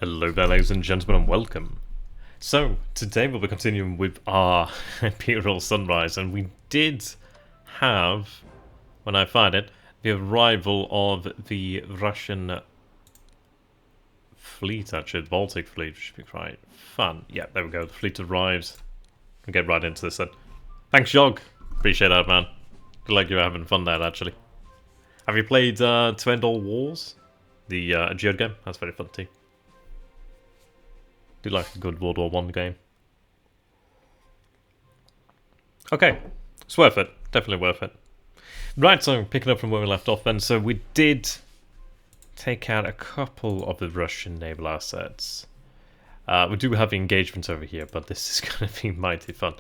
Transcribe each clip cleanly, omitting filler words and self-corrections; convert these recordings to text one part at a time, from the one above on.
Hello there, ladies and gentlemen, and welcome. So, today we'll be continuing with our Imperial Sunrise, and we did have, when I find it, the arrival of the Russian fleet, actually, the Baltic fleet, which should be quite fun. Yeah, there we go, the fleet arrives. We'll get right into this then. Thanks, Jog. Appreciate that, man. Feel like you're having fun there, actually. Have you played To End All Wars? The Geode game? That's very fun too. Do like a good World War I game. Okay, it's worth it. Definitely worth it. Right, so picking up from where we left off then. So we did take out a couple of the Russian naval assets. We do have engagements over here, but this is going to be mighty fun.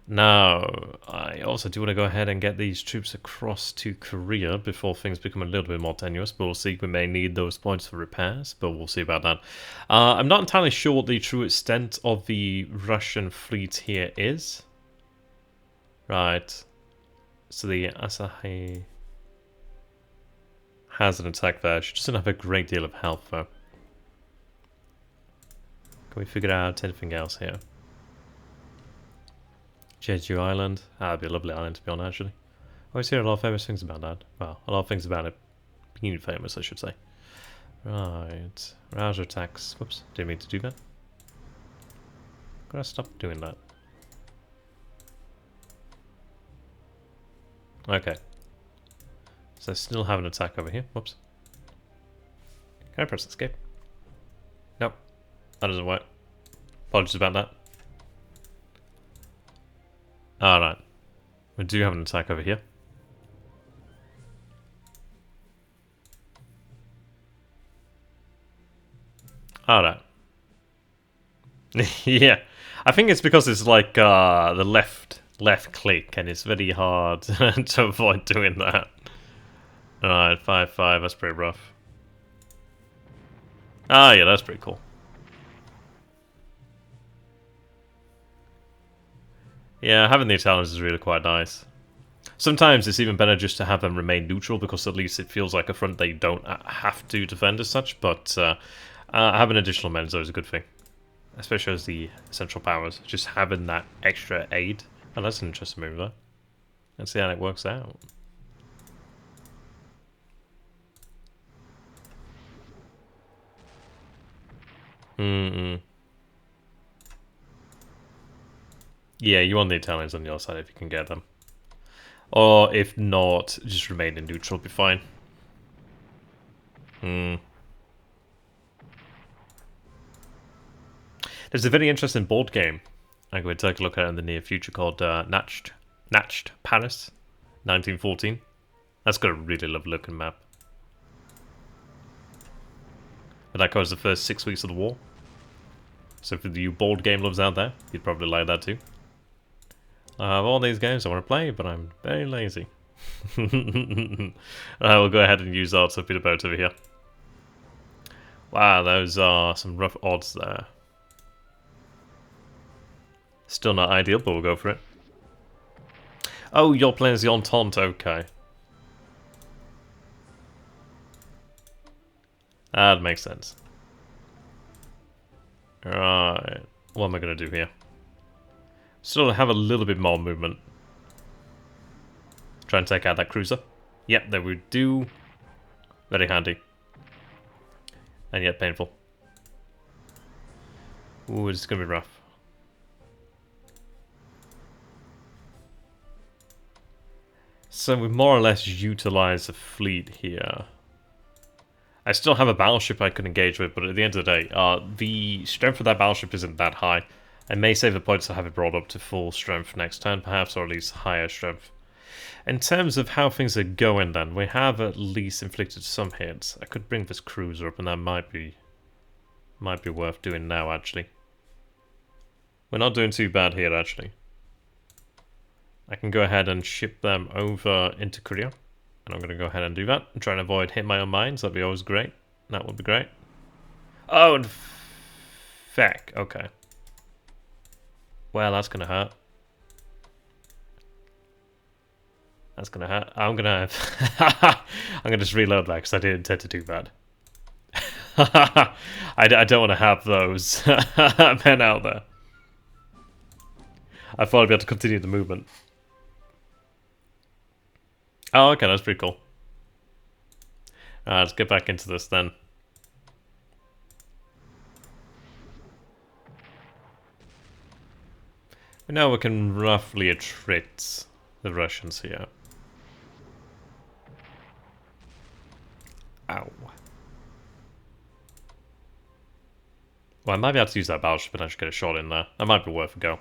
Now, I also do want to go ahead and get these troops across to Korea before things become a little bit more tenuous, but we'll see. We may need those points for repairs, but we'll see about that. I'm not entirely sure what the true extent of the Russian fleet here is. Right. So the Asahi has an attack there. She doesn't have a great deal of health, though. Can we figure out anything else here? Jeju Island. That'd be a lovely island to be on, actually. I always hear a lot of famous things about that. Well, a lot of things about it being famous, I should say. Right. Rouser attacks. Whoops. Didn't mean to do that. Gotta stop doing that. Okay. So I still have an attack over here. Whoops. Can I press escape? Nope. That doesn't work. Apologies about that. Alright. We do have an attack over here. Alright. Yeah. I think it's because it's like the left click and it's very hard to avoid doing that. Alright, 5-5, that's pretty rough. Ah, yeah, that's pretty cool. Yeah, having the Italians is really quite nice. Sometimes it's even better just to have them remain neutral, because at least it feels like a front they don't have to defend as such, but having additional men is always a good thing. Especially as the central powers, just having that extra aid. Oh, that's an interesting move though. Let's see how it works out. Yeah, you want the Italians on your side if you can get them. Or if not, just remain in neutral, be fine. There's a very interesting board game I'm going to take a look at in the near future called Natched Paris 1914. That's got a really lovely looking map. But that covers the first 6 weeks of the war. So for you board game lovers out there, you'd probably like that too. I have all these games I want to play, but I'm very lazy. I will go ahead and use our torpedo boat over here. Wow, those are some rough odds there. Still not ideal, but we'll go for it. Oh, you're playing as the Entente, okay. That makes sense. Right, what am I going to do here? Still have a little bit more movement. Try and take out that cruiser. Yep, there we do. Very handy. And yet painful. Ooh, it's going to be rough. So we more or less utilize the fleet here. I still have a battleship I can engage with, but at the end of the day, the strength of that battleship isn't that high. I may save the points to have it brought up to full strength next turn, perhaps, or at least higher strength. In terms of how things are going then, we have at least inflicted some hits. I could bring this cruiser up, and that might be worth doing now, actually. We're not doing too bad here, actually. I can go ahead and ship them over into Korea. And I'm going to go ahead and do that. And try and avoid hitting my own mines. That'd be always great. That would be great. Oh, and feck. Okay. Well, that's going to hurt. That's going to hurt. I'm going to... I'm going to just reload that because I didn't intend to do that. I don't want to have those men out there. I thought I'd be able to continue the movement. Oh, okay, that's pretty cool. Let's get back into this then. We know we can roughly attrit the Russians here. Ow. Well, I might be able to use that battleship and actually get a shot in there. That might be worth a go.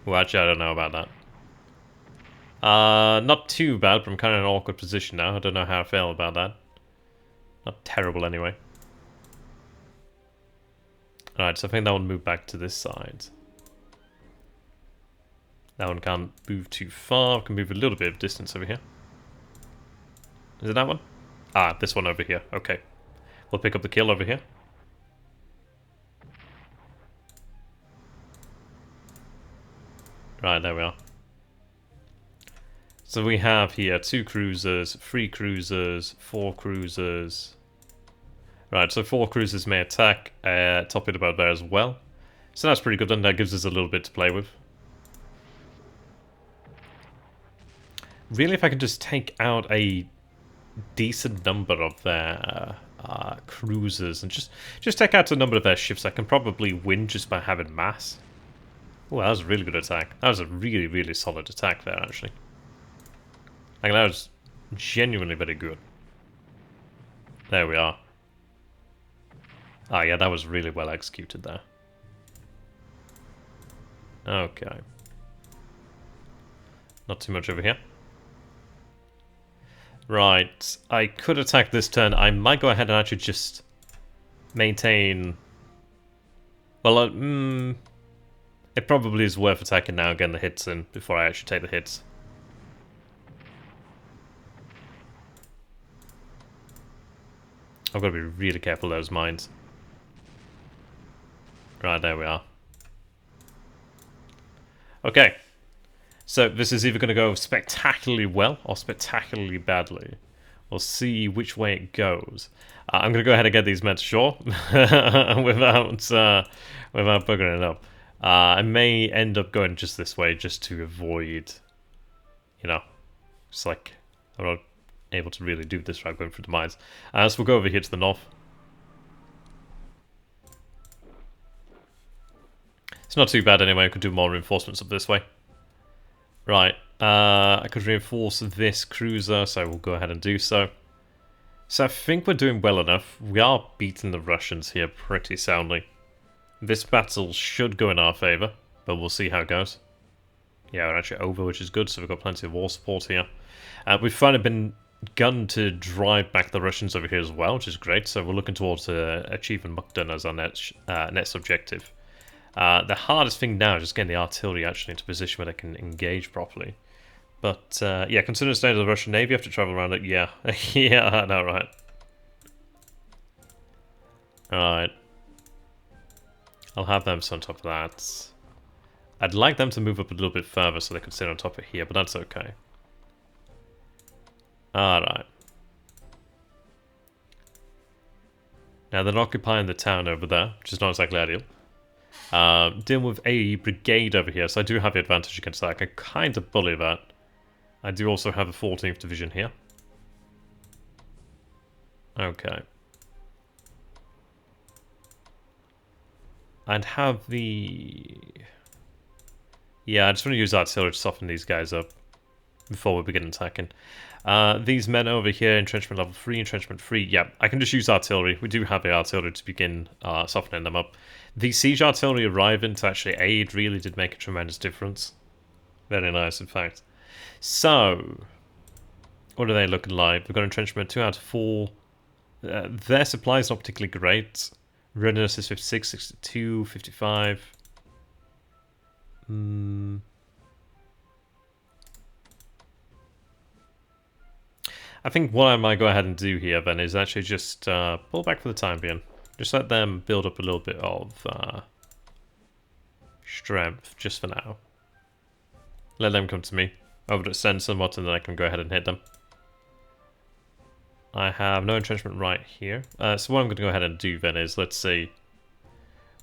Well, actually, I don't know about that. Not too bad, but I'm kind of in an awkward position now. I don't know how I feel about that. Not terrible, anyway. Alright, so I think that one moved back to this side. That one can't move too far. Can move a little bit of distance over here. Is it that one? Ah, this one over here. Okay. We'll pick up the kill over here. Right, there we are. So we have here 2 cruisers, 3 cruisers, 4 cruisers. Right, so 4 cruisers may attack, top it about there as well. So that's pretty good, and that gives us a little bit to play with. Really, if I can just take out a decent number of their cruisers and just take out a number of their ships, I can probably win just by having mass. Oh, that was a really good attack. That was a really, really solid attack there, actually. Like, that was genuinely very good. There we are. Ah, yeah, that was really well executed there. Okay. Not too much over here. Right, I could attack this turn. I might go ahead and actually just maintain... Well, it probably is worth attacking now, getting the hits in before I actually take the hits. I've got to be really careful of those mines. Right, there we are. Okay. So this is either going to go spectacularly well or spectacularly badly. We'll see which way it goes. I'm going to go ahead and get these men to shore without buggering it up. I may end up going just this way just to avoid, you know, it's like I'm not able to really do this without going through the mines. So we'll go over here to the north. It's not too bad anyway. I could do more reinforcements up this way. Right, I could reinforce this cruiser, so we'll go ahead and do so. So I think we're doing well enough. We are beating the Russians here pretty soundly. This battle should go in our favour, but we'll see how it goes. Yeah, we're actually over, which is good, so we've got plenty of war support here. We've finally begun to drive back the Russians over here as well, which is great, so we're looking towards achieving Mukden as our next objective. The hardest thing now is just getting the artillery actually into position where they can engage properly. But, yeah, considering the state of the Russian Navy, you have to travel around it. Yeah, yeah, I know, right? Alright. I'll have them sit on top of that. I'd like them to move up a little bit further so they could sit on top of here, but that's okay. Alright. Now they're occupying the town over there, which is not exactly ideal. Dealing with a brigade over here, so I do have the advantage against that. I can kind of bully that. I do also have a 14th Division here. Okay. I'd have the... Yeah, I just want to use artillery to soften these guys up before we begin attacking. These men over here, entrenchment level 3, entrenchment 3. Yeah, I can just use artillery. We do have the artillery to begin softening them up. The siege artillery arriving to actually aid really did make a tremendous difference. Very nice, in fact. So, what are they looking like? We've got entrenchment 2 out of 4. Their supply is not particularly great. Readiness is 56, 62, 55. I think what I might go ahead and do here then is actually just pull back for the time being. Just let them build up a little bit of strength just for now. Let them come to me over to send somewhat and then I can go ahead and hit them. I have no entrenchment right here. So what I'm going to go ahead and do then is, let's see.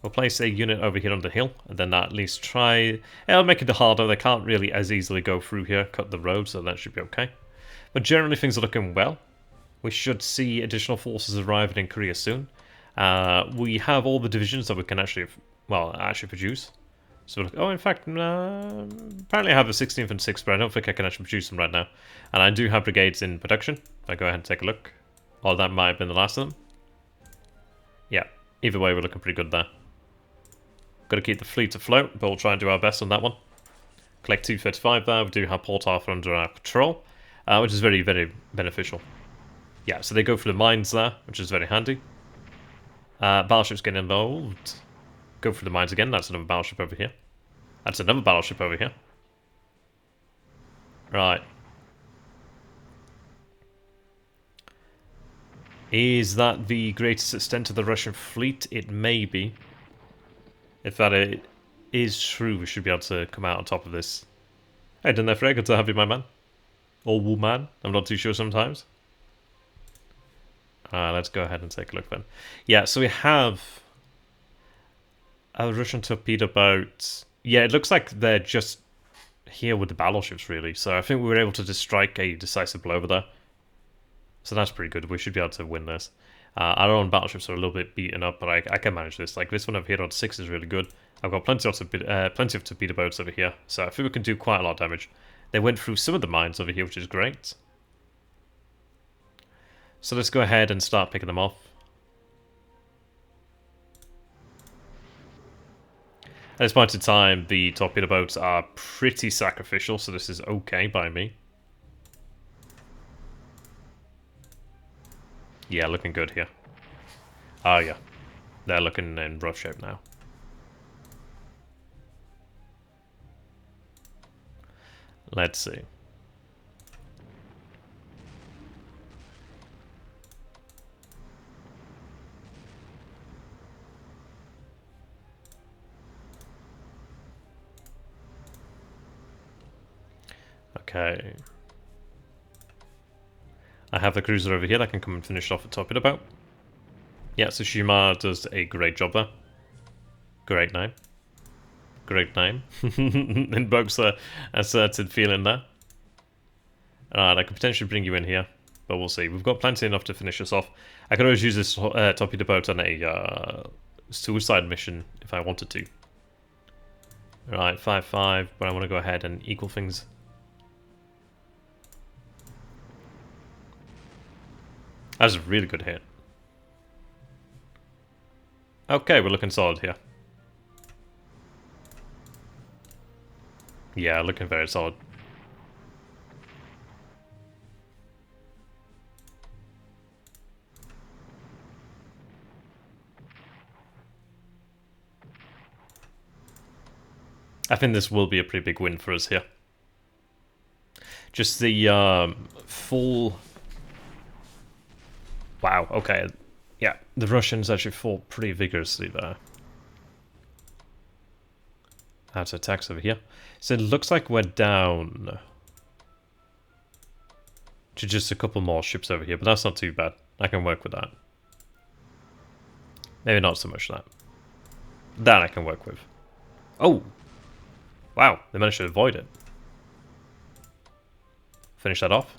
We'll place a unit over here on the hill, and then at least try... It'll make it harder. They can't really as easily go through here, cut the road, so that should be okay. But generally things are looking well. We should see additional forces arriving in Korea soon. We have all the divisions that we can actually produce. So, oh, in fact, apparently I have the 16th and 6th, but I don't think I can actually produce them right now. And I do have brigades in production. I'll go ahead and take a look. Oh, that might have been the last of them. Yeah, either way, we're looking pretty good there. Got to keep the fleet afloat, but we'll try and do our best on that one. Collect 235 there. We do have Port Arthur under our control, which is very, very beneficial. Yeah, so they go for the mines there, which is very handy. Battleships get involved. Go for the mines again. That's another battleship over here. That's another battleship over here. Right. Is that the greatest extent of the Russian fleet? It may be. If that is true, we should be able to come out on top of this. Hey, didn't Fred? Good to have you, my man. Or woman. I'm not too sure sometimes. Let's go ahead and take a look then. Yeah, so we have a Russian torpedo boat. Yeah, it looks like they're just here with the battleships, really. So I think we were able to just strike a decisive blow over there. So that's pretty good. We should be able to win this. Our own battleships are a little bit beaten up, but I can manage this. Like, this one over here on 6 is really good. I've got plenty of torpedo boats over here, so I think we can do quite a lot of damage. They went through some of the mines over here, which is great. So let's go ahead and start picking them off. At this point in time, the torpedo boats are pretty sacrificial, so this is okay by me. Yeah, looking good here. Oh yeah, they're looking in rough shape now. Let's see. Okay. I have the cruiser over here that can come and finish off the torpedo boat. Yeah, Tsushima does a great job there. Great name. Great name. Invokes a certain feeling there. Alright, I could potentially bring you in here, but we'll see. We've got plenty enough to finish us off. I could always use this torpedo boat on a suicide mission if I wanted to. Alright, 5-5, but I want to go ahead and equal things. That's a really good hit. Okay, we're looking solid here. Yeah, looking very solid. I think this will be a pretty big win for us here. Just the full... Wow, okay. Yeah, the Russians actually fought pretty vigorously there. That's attacks over here. So it looks like we're down to just a couple more ships over here, but that's not too bad. I can work with that. Maybe not so much that. That I can work with. Oh! Wow, they managed to avoid it. Finish that off.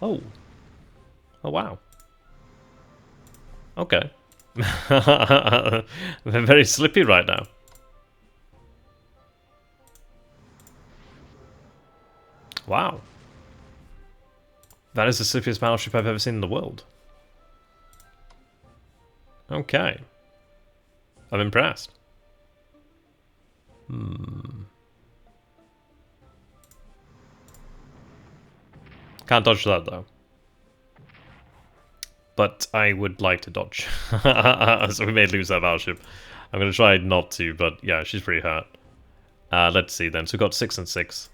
Oh. Oh, wow. Okay. They're very slippy right now. Wow. That is the slippiest battleship I've ever seen in the world. Okay. I'm impressed. Can't dodge that though. But I would like to dodge. So we may lose that battleship. I'm going to try not to, but yeah, she's pretty hurt. Let's see then. So we've got 6 and 6.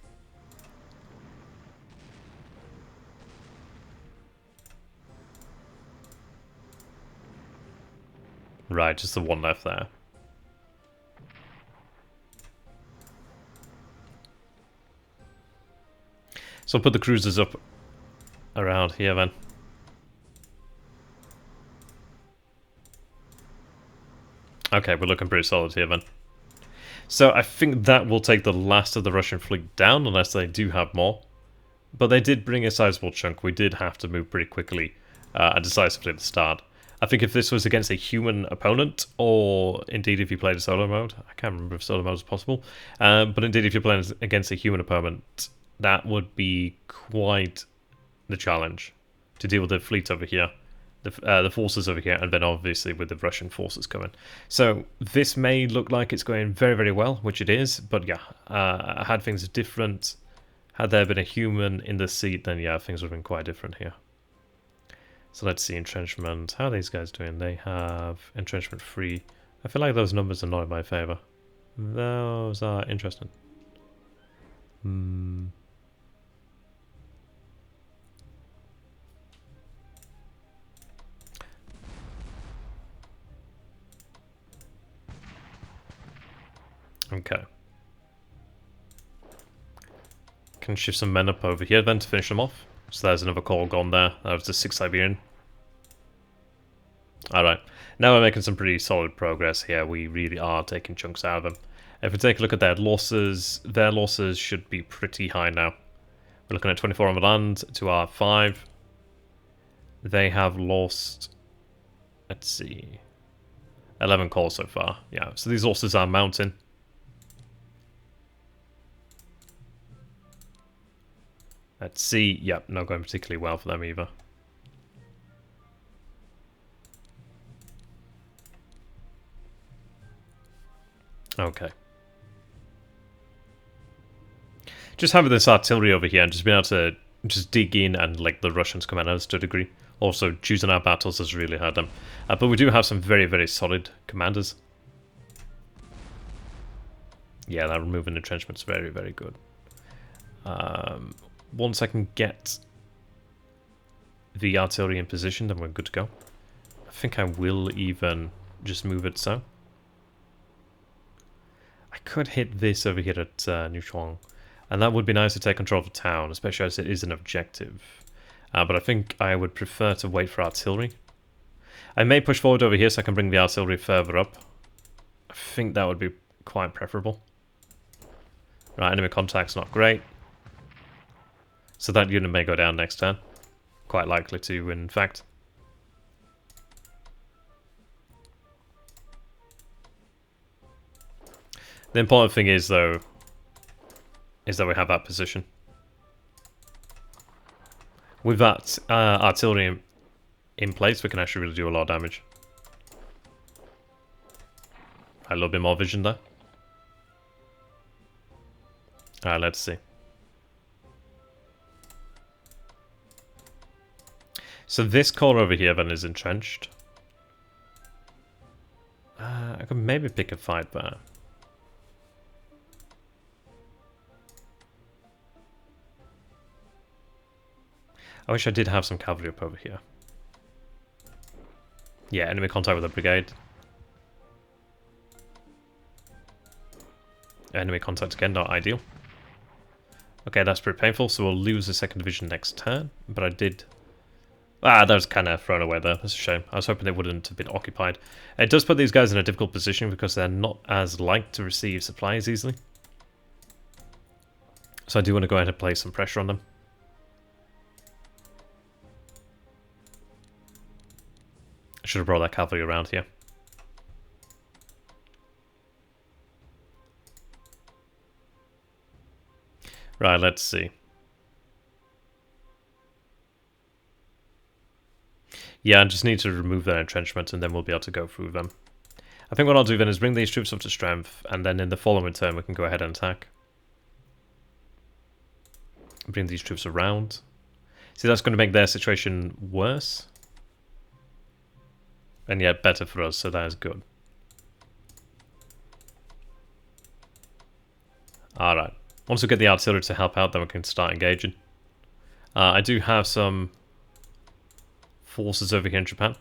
Right, just the one left there. So I'll put the cruisers up around here then. Okay, we're looking pretty solid here then. So I think that will take the last of the Russian fleet down, unless they do have more. But they did bring a sizable chunk. We did have to move pretty quickly and decisively at the start. I think if this was against a human opponent, or indeed if you played a solo mode, I can't remember if solo mode is possible, but indeed if you're playing against a human opponent, that would be quite the challenge to deal with the fleet over here. The forces over here, and then obviously with the Russian forces coming. So this may look like it's going very, very well, which it is, but yeah, had things different, had there been a human in the seat, then yeah, things would have been quite different here. So let's see, entrenchment. How are these guys doing? They have entrenchment 3. I feel like those numbers are not in my favour. Those are interesting. Okay. Can shift some men up over here then to finish them off. So there's another call gone there. That was the 6th Siberian. Alright. Now we're making some pretty solid progress here. We really are taking chunks out of them. If we take a look at their losses should be pretty high now. We're looking at 24 on the land to our 5. They have lost, let's see, 11 calls so far. Yeah, so these losses are mounting. Let's see. Yep, not going particularly well for them either. Okay. Just having this artillery over here and just being able to just dig in and let the Russians come at us to a degree. Also, choosing our battles has really hurt them. But we do have some very, very solid commanders. Yeah, that removing entrenchment's very, very good. Once I can get the artillery in position, then we're good to go. I think I will even just move it so. I could hit this over here at Newchuang, and that would be nice to take control of the town, especially as it is an objective. But I think I would prefer to wait for artillery. I may push forward over here so I can bring the artillery further up. I think that would be quite preferable. Right, enemy contact's not great. So that unit may go down next turn. Quite likely to, in fact. The important thing is, though, is that we have that position. With that artillery in place, we can actually really do a lot of damage. A little bit more vision there. Alright, let's see. So this corner over here then is entrenched. I could maybe pick a fight there. I wish I did have some cavalry up over here. Yeah, enemy contact with a brigade. Enemy contact again, not ideal. Okay, that's pretty painful, so we'll lose the 2nd Division next turn. But I did... that was kind of thrown away there. That's a shame. I was hoping they wouldn't have been occupied. It does put these guys in a difficult position because they're not as likely to receive supplies easily. So I do want to go ahead and place some pressure on them. I should have brought that cavalry around here. Right, let's see. Yeah, I just need to remove their entrenchment and then we'll be able to go through them. I think what I'll do then is bring these troops up to strength and then in the following turn we can go ahead and attack. Bring these troops around. See, that's going to make their situation worse. And yet better for us, so that is good. Alright. Once we get the artillery to help out, then we can start engaging. I do have some forces over here in Japan.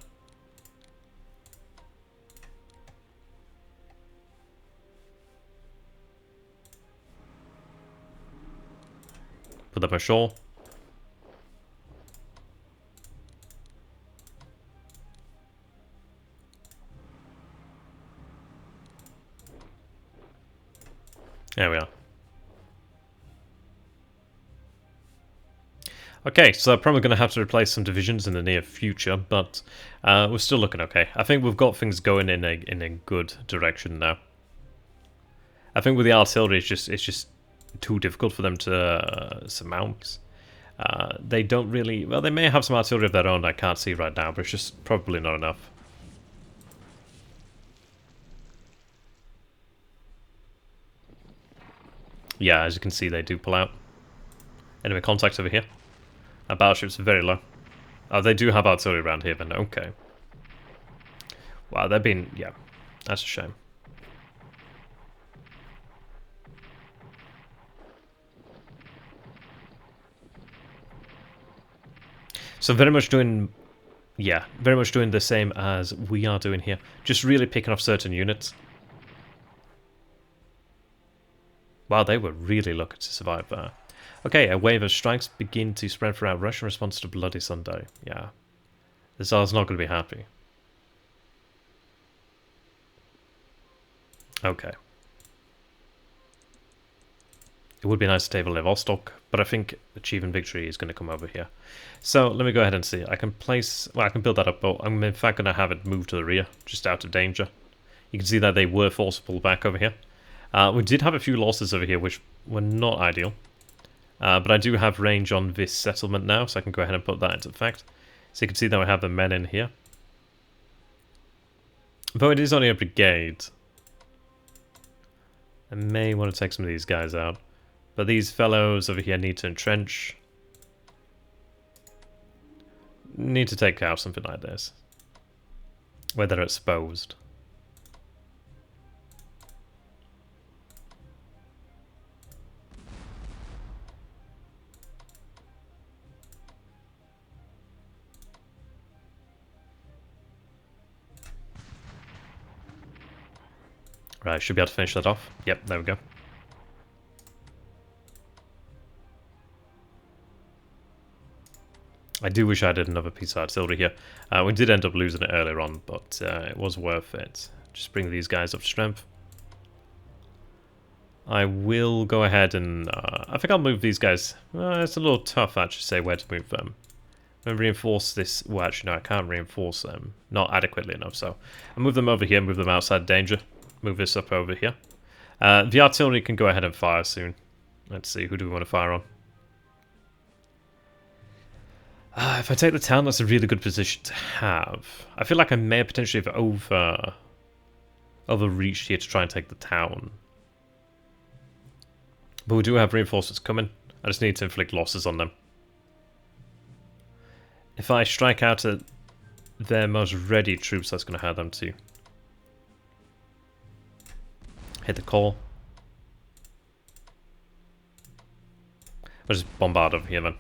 Put them ashore. There we are. Okay, so I'm probably going to have to replace some divisions in the near future, but we're still looking okay. I think we've got things going in a good direction now. I think with the artillery, it's just too difficult for them to surmount. They don't really... Well, they may have some artillery of their own I can't see right now, but it's just probably not enough. Yeah, as you can see, they do pull out. Enemy contact over here. Our battleship's very low. Oh, they do have artillery around here, then. Okay. Wow, they've been... Yeah, that's a shame. So very much doing... Yeah, very much doing the same as we are doing here. Just really picking off certain units. Wow, they were really lucky to survive there. Okay, a wave of strikes begin to spread throughout Russia in response to Bloody Sunday. Yeah. The Tsar's not going to be happy. Okay. It would be nice to take Vladivostok, but I think achieving victory is going to come over here. So let me go ahead and see. I can place... Well, I can build that up, but I'm in fact going to have it move to the rear, just out of danger. You can see that they were forced to pull back over here. We did have a few losses over here, which were not ideal. But I do have range on this settlement now, so I can go ahead and put that into effect. So you can see that we have the men in here. Though it is only a brigade. I may want to take some of these guys out. But these fellows over here need to entrench. Need to take out something like this. Where they're exposed. Right, should be able to finish that off. Yep, there we go. I do wish I did another piece of artillery here. We did end up losing it earlier on, but it was worth it. Just bring these guys up to strength. I will go ahead and... I think I'll move these guys. It's a little tough, actually, to say where to move them. I'm going to reinforce this... Well, actually, no, I can't reinforce them. Not adequately enough, so... I'll move them over here, move them outside danger. Move this up over here. The artillery can go ahead and fire soon. Let's see, who do we want to fire on? If I take the town, that's a really good position to have. I feel like I may potentially have overreached here to try and take the town. But we do have reinforcements coming. I just need to inflict losses on them. If I strike out at their most ready troops, that's going to hurt them too. Hit the core. I'll just bombard over here then.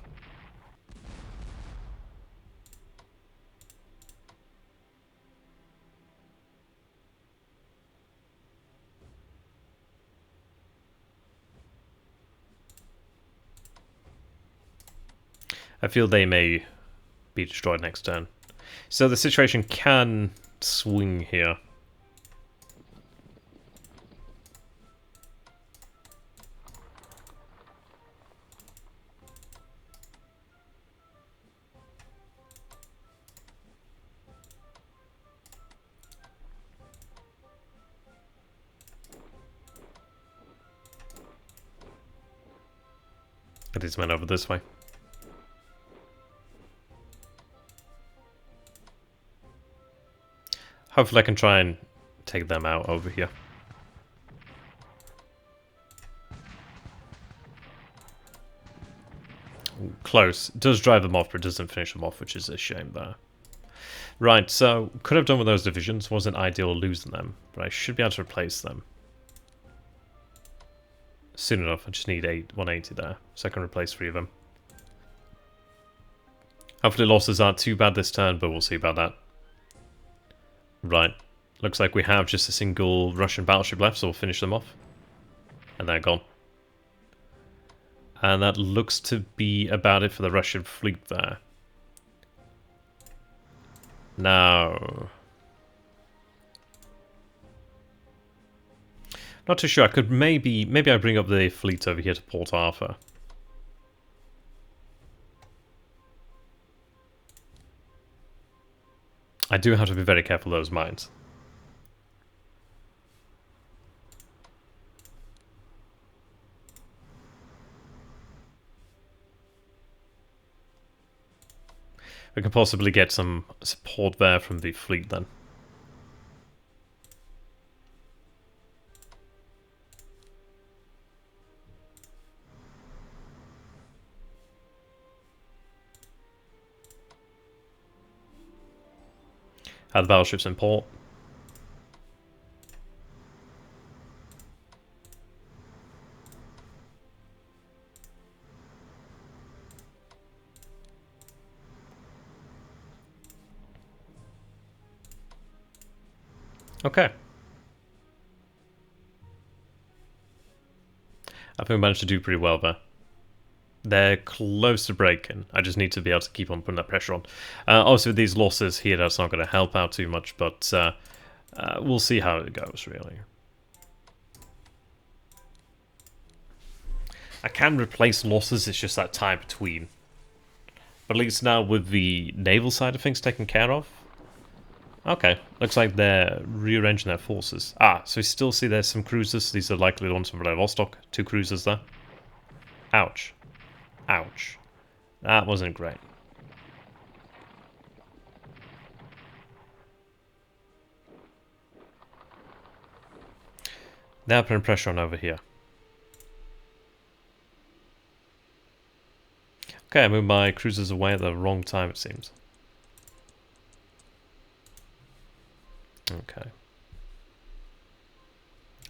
I feel they may be destroyed next turn. So the situation can swing here. Get these men over this way. Hopefully I can try and take them out over here. Ooh, close. It does drive them off, but it doesn't finish them off, which is a shame there. Right, so could have done with those divisions. Wasn't ideal losing them, but I should be able to replace them. Soon enough, I just need 180 there, so I can replace 3 of them. Hopefully losses aren't too bad this turn, but we'll see about that. Right, looks like we have just a single Russian battleship left, so we'll finish them off. And they're gone. And that looks to be about it for the Russian fleet there. Now... Not too sure. I could maybe I bring up the fleet over here to Port Arthur. I do have to be very careful of those mines. We can possibly get some support there from the fleet then. Have the battleships in port. Okay. I think we managed to do pretty well there. They're close to breaking. I just need to be able to keep on putting that pressure on. Obviously, with these losses here, that's not going to help out too much, but we'll see how it goes, really. I can replace losses, it's just that time between. But at least now with the naval side of things taken care of. Okay, looks like they're rearranging their forces. Ah, so we still see there's some cruisers. These are likely the ones from Vladivostok. 2 cruisers there. Ouch. Ouch. That wasn't great. They're putting pressure on over here. Okay, I moved my cruisers away at the wrong time, it seems. Okay.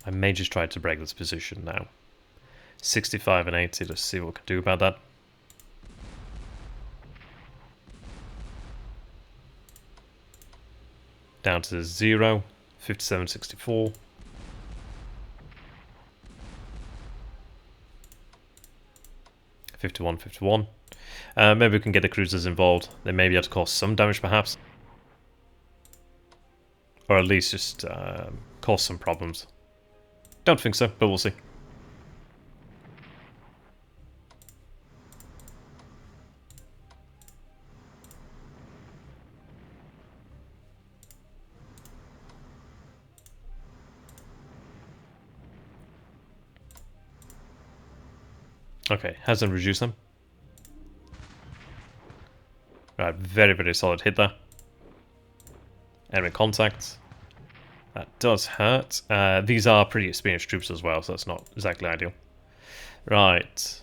I may just try to break this position now. 65 and 80, let's see what we can do about that. Down to 0, 57, 64. $51. Maybe we can get the cruisers involved. They may be able to cause some damage, perhaps. Or at least just cause some problems. Don't think so, but we'll see. Okay, hasn't reduced them. Right, very, very solid hit there. Enemy contact. That does hurt. These are pretty experienced troops as well, so that's not exactly ideal. Right.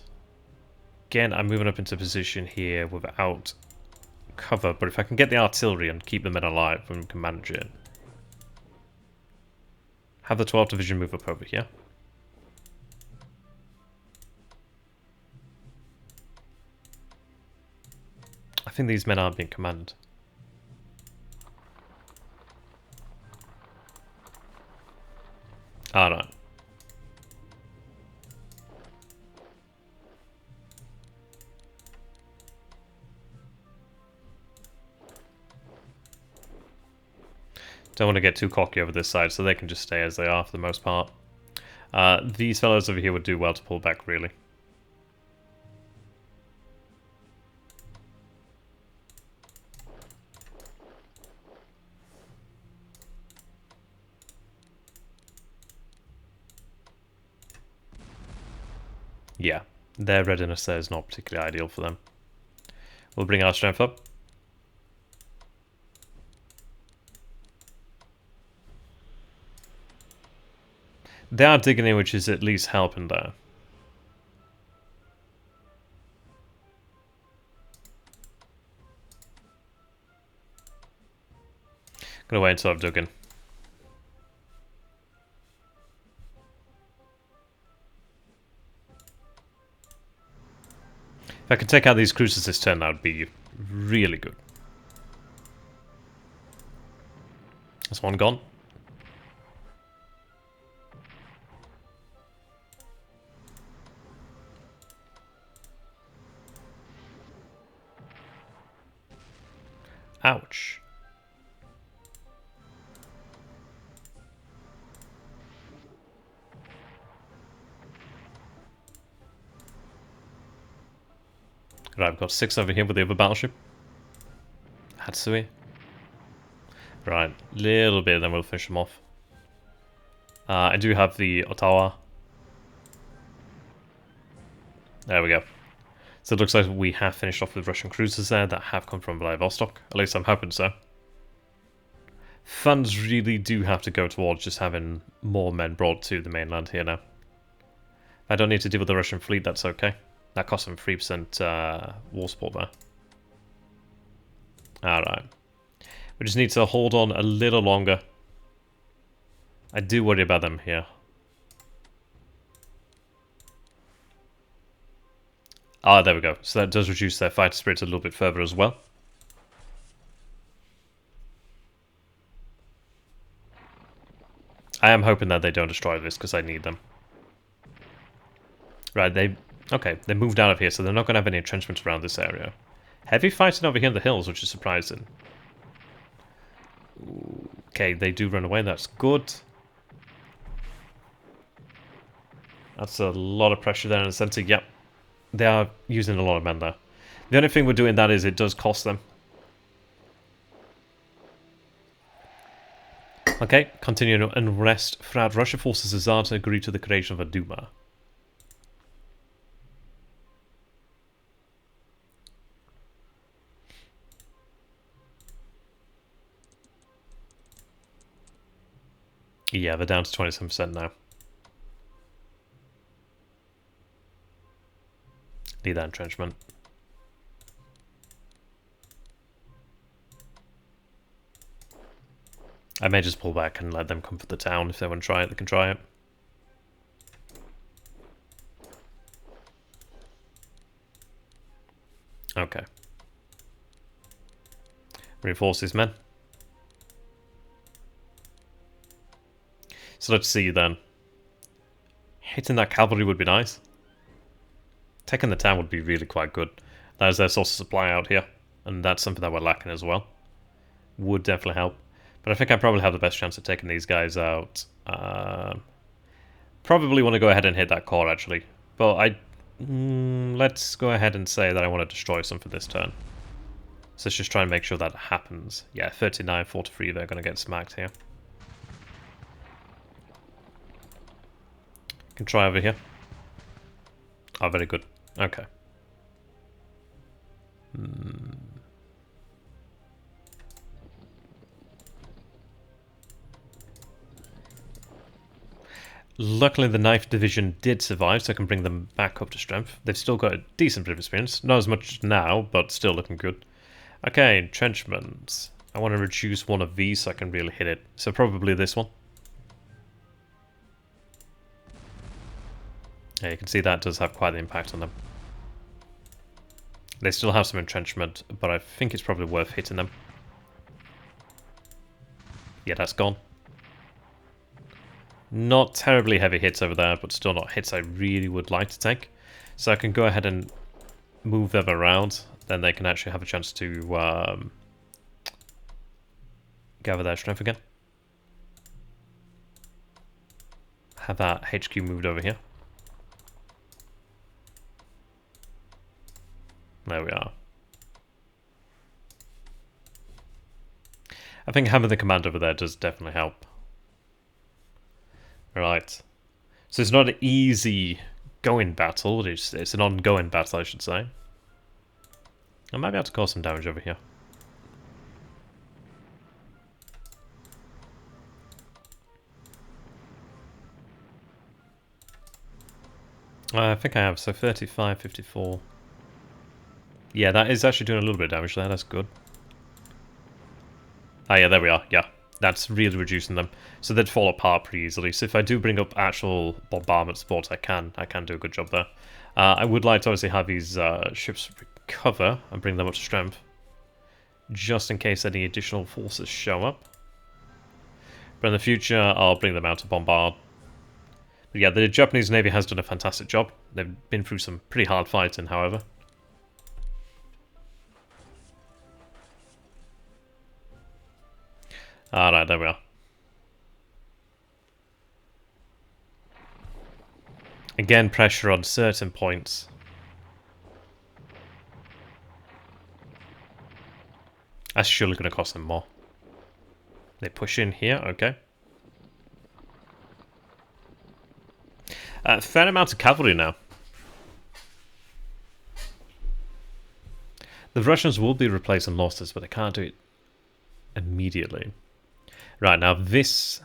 Again, I'm moving up into position here without cover, but if I can get the artillery and keep the men alive, then we can manage it. Have the 12th Division move up over here. I think these men aren't being commanded. Ah, no. Don't want to get too cocky over this side, so they can just stay as they are for the most part. These fellows over here would do well to pull back, really. Yeah, their readiness there is not particularly ideal for them. We'll bring our strength up. They are digging in, which is at least helping there. Gonna wait until I've dug in. If I could take out these cruisers this turn, that would be really good. That's one gone. Ouch. Right, I've got 6 over here with the other battleship. Hatsui. Right, little bit, then we'll finish them off. I do have the Ottawa. There we go. So it looks like we have finished off with Russian cruisers there that have come from Vladivostok. At least I'm hoping so. Funds really do have to go towards just having more men brought to the mainland here now. I don't need to deal with the Russian fleet, that's okay. That costs them 3% war support there. Alright. We just need to hold on a little longer. I do worry about them here. Ah, there we go. So that does reduce their fighter spirit a little bit further as well. I am hoping that they don't destroy this because I need them. Right, they moved out of here, so they're not going to have any entrenchments around this area. Heavy fighting over here in the hills, which is surprising. Okay, they do run away, that's good. That's a lot of pressure there in the center, yep. They are using a lot of men there. The only thing we're doing that is it does cost them. Okay, continuing unrest throughout Russia forces the Tsar to agree to the creation of a Duma. Yeah, they're down to 27% now. Need that entrenchment. I may just pull back and let them come for the town. If they want to try it, they can try it. Okay. Reinforce these men. So let's see then. Hitting that cavalry would be nice. Taking the town would be really quite good. That is their source of supply out here. And that's something that we're lacking as well. Would definitely help. But I think I probably have the best chance of taking these guys out. Probably want to go ahead and hit that core actually. But let's go ahead and say that I want to destroy some for this turn. So let's just try and make sure that happens. Yeah, 39, 43, they're going to get smacked here. Can try over here. Oh, very good. Okay. Luckily, the 9th Division did survive, so I can bring them back up to strength. They've still got a decent bit of experience. Not as much now, but still looking good. Okay, entrenchments. I want to reduce one of these so I can really hit it. So probably this one. Yeah, you can see that does have quite the impact on them. They still have some entrenchment, but I think it's probably worth hitting them. Yeah, that's gone. Not terribly heavy hits over there, but still not hits I really would like to take. So I can go ahead and move them around. Then they can actually have a chance to gather their strength again. Have that HQ moved over here. There we are. I think having the command over there does definitely help. Right. So it's not an easy going battle, it's an ongoing battle, I should say. I might be able to cause some damage over here. I think I have, so 35, 54. Yeah, that is actually doing a little bit of damage there, that's good. Ah yeah, there we are, yeah. That's really reducing them. So they'd fall apart pretty easily. So if I do bring up actual bombardment support, I can do a good job there. I would like to obviously have these ships recover and bring them up to strength. Just in case any additional forces show up. But in the future, I'll bring them out to bombard. But yeah, the Japanese Navy has done a fantastic job. They've been through some pretty hard fighting, however. Alright, there we are. Again, pressure on certain points. That's surely going to cost them more. They push in here, okay. Fair amount of cavalry now. The Russians will be replacing losses, but they can't do it immediately. Right, now this...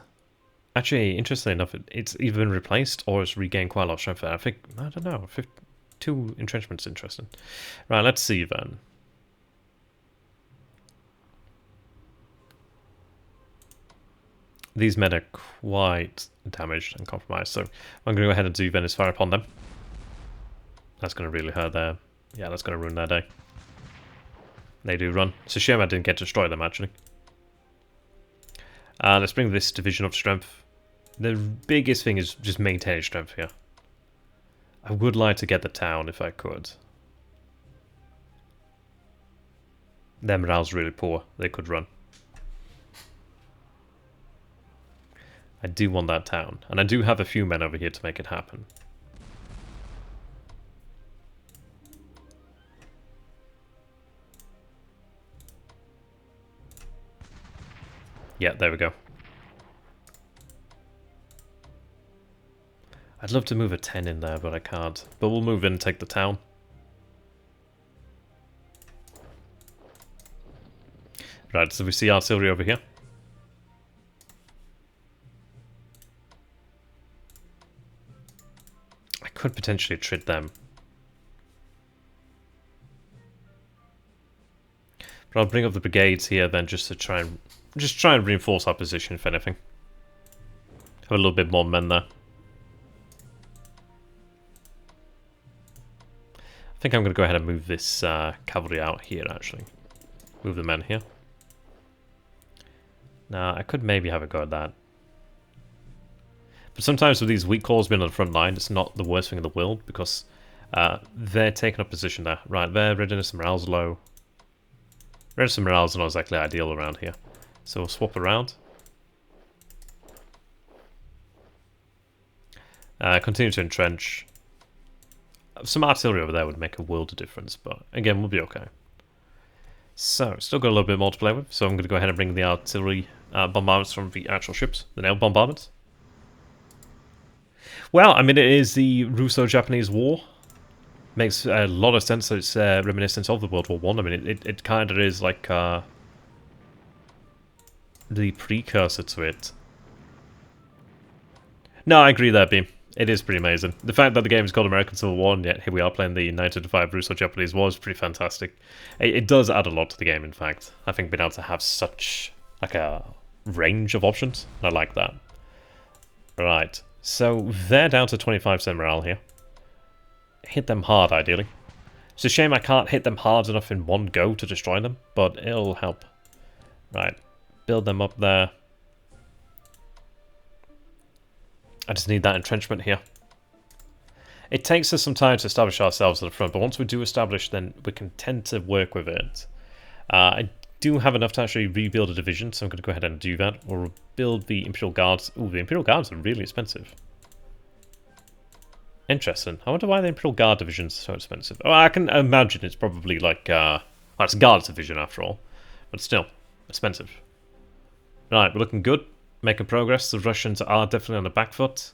Actually, interestingly enough, it's either been replaced or it's regained quite a lot of strength there. I think, I don't know, 2 entrenchments interesting. Right, let's see then. These men are quite damaged and compromised, so I'm going to go ahead and do Venice Fire upon them. That's going to really hurt their... Yeah, that's going to ruin their day. They do run. It's a shame I didn't get to destroy them, actually. Let's bring this division of strength. The biggest thing is just maintaining strength here. I would like to get the town if I could. Their morale's really poor. They could run. I do want that town. And I do have a few men over here to make it happen. Yeah, there we go. I'd love to move a 10 in there, but I can't. But we'll move in and take the town. Right, so we see artillery over here. I could potentially treat them. But I'll bring up the brigades here then just to try and reinforce our position, if anything. Have a little bit more men there. I think I'm going to go ahead and move this cavalry out here, actually. Move the men here. Now, I could maybe have a go at that. But sometimes with these weak calls being on the front line, it's not the worst thing in the world, because they're taking up position there. Right, their readiness and morale's low. Readiness and morale's not exactly ideal around here. So we'll swap around. Continue to entrench. Some artillery over there would make a world of difference, but again, we'll be okay. So, still got a little bit more to play with, so I'm going to go ahead and bring the artillery bombardments from the actual ships, the nail bombardments. Well, I mean, it is the Russo-Japanese War. Makes a lot of sense that it's reminiscent of the World War I. I mean, it kind of is like the precursor to it. No, I agree there, Beam. It is pretty amazing. The fact that the game is called American Civil War, and yet here we are playing the 1905 Russo-Japanese War is pretty fantastic. It does add a lot to the game, in fact. I think being able to have such like a range of options, I like that. Right, so they're down to 25% morale here. Hit them hard, ideally. It's a shame I can't hit them hard enough in one go to destroy them, but it'll help. Right, build them up there. I just need that entrenchment here. It takes us some time to establish ourselves at the front, but once we do establish, then we can tend to work with it. I do have enough to actually rebuild a division, so I'm going to go ahead and do that. We'll build the Imperial Guards. Ooh, the Imperial Guards are really expensive. Interesting. I wonder why the Imperial Guard division is so expensive. Oh, I can imagine it's probably like... well, it's a Guards division after all, but still, expensive. Right, we're looking good. Making progress. The Russians are definitely on the back foot.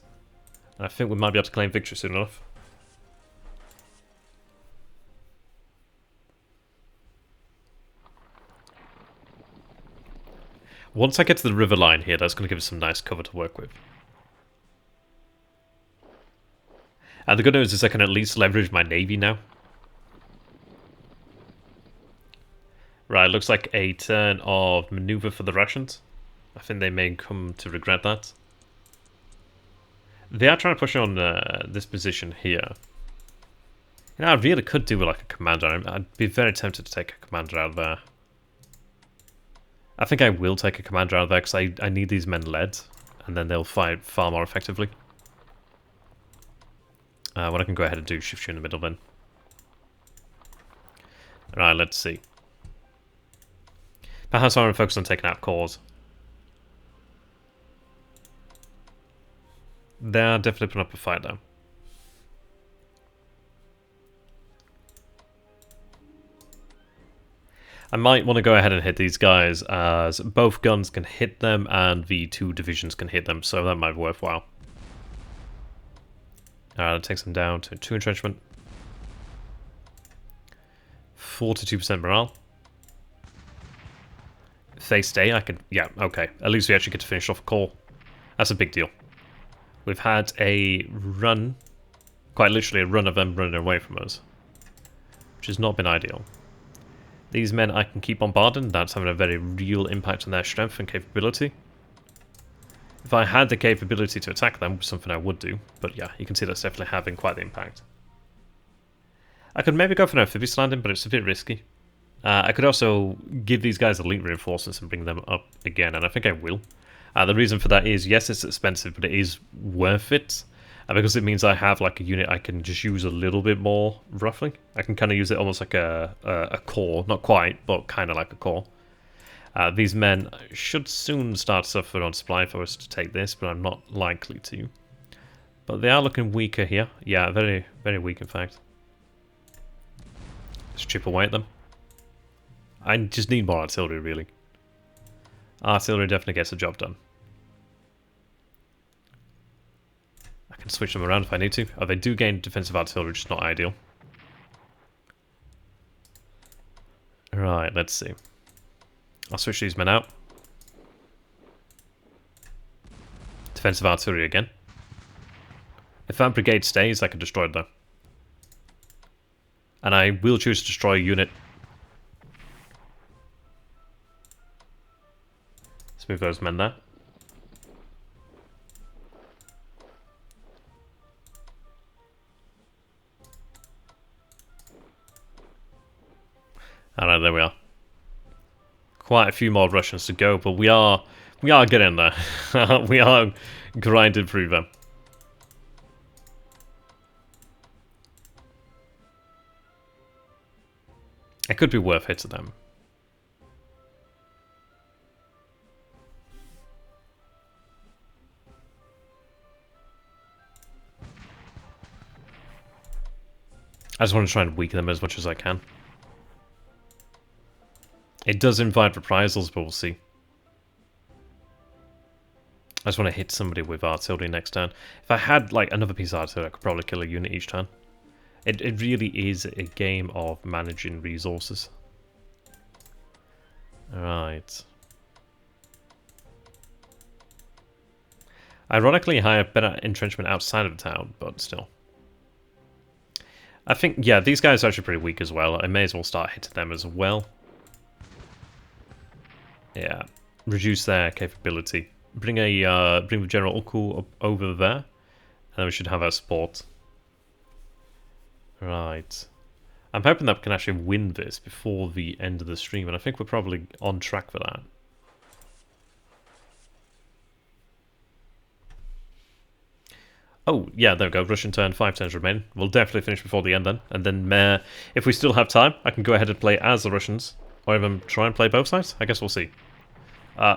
And I think we might be able to claim victory soon enough. Once I get to the river line here, that's going to give us some nice cover to work with. And the good news is I can at least leverage my navy now. Right, looks like a turn of maneuver for the Russians. I think they may come to regret that. They are trying to push on this position here. You know, I really could do with like a commander. I'd be very tempted to take a commander out of there. I think I will take a commander out of there because I need these men led, and then they'll fight far more effectively. What I can go ahead and do, shift you in the middle then. Alright, let's see. Perhaps I want to focus on taking out cores. They're definitely putting up a fight though. I might want to go ahead and hit these guys, as both guns can hit them and the 2 divisions can hit them, so that might be worthwhile. Alright, that takes them down to 2 entrenchment. 42% morale. If they stay, I could... Yeah, okay. At least we actually get to finish off a call. That's a big deal. We've had a run, quite literally a run of them running away from us, which has not been ideal. These men I can keep bombarding, that's having a very real impact on their strength and capability. If I had the capability to attack them, something I would do, but yeah, you can see that's definitely having quite the impact. I could maybe go for an amphibious landing, but it's a bit risky. I could also give these guys elite reinforcements and bring them up again, and I think I will. The reason for that is, yes, it's expensive, but it is worth it. Because it means I have like a unit I can just use a little bit more, roughly. I can kind of use it almost like a core. Not quite, but kind of like a core. These men should soon start to suffer on supply for us to take this, but I'm not likely to. But they are looking weaker here. Yeah, very, very weak in fact. Let's chip away at them. I just need more artillery, really. Artillery definitely gets the job done. I can switch them around if I need to. Oh, they do gain defensive artillery, which is not ideal. Right, let's see. I'll switch these men out. Defensive artillery again. If that brigade stays, I can destroy it though. And I will choose to destroy a unit. Let's move those men there. Alright, there we are. Quite a few more Russians to go, but we are getting there. We are grinding through them. It could be worth hitting them. I just want to try and weaken them as much as I can. It does invite reprisals, but we'll see. I just want to hit somebody with artillery next turn. If I had like another piece of artillery, I could probably kill a unit each turn. It really is a game of managing resources. Alright. Ironically, I have better entrenchment outside of the town, but still. I think, yeah, these guys are actually pretty weak as well. I may as well start hitting them as well. Yeah, reduce their capability. Bring the General Uku up over there, and then we should have our support. Right. I'm hoping that we can actually win this before the end of the stream, and I think we're probably on track for that. Oh, yeah, there we go. Russian turn, 5 turns remaining. We'll definitely finish before the end then. And then, if we still have time, I can go ahead and play as the Russians. Or even try and play both sides? I guess we'll see.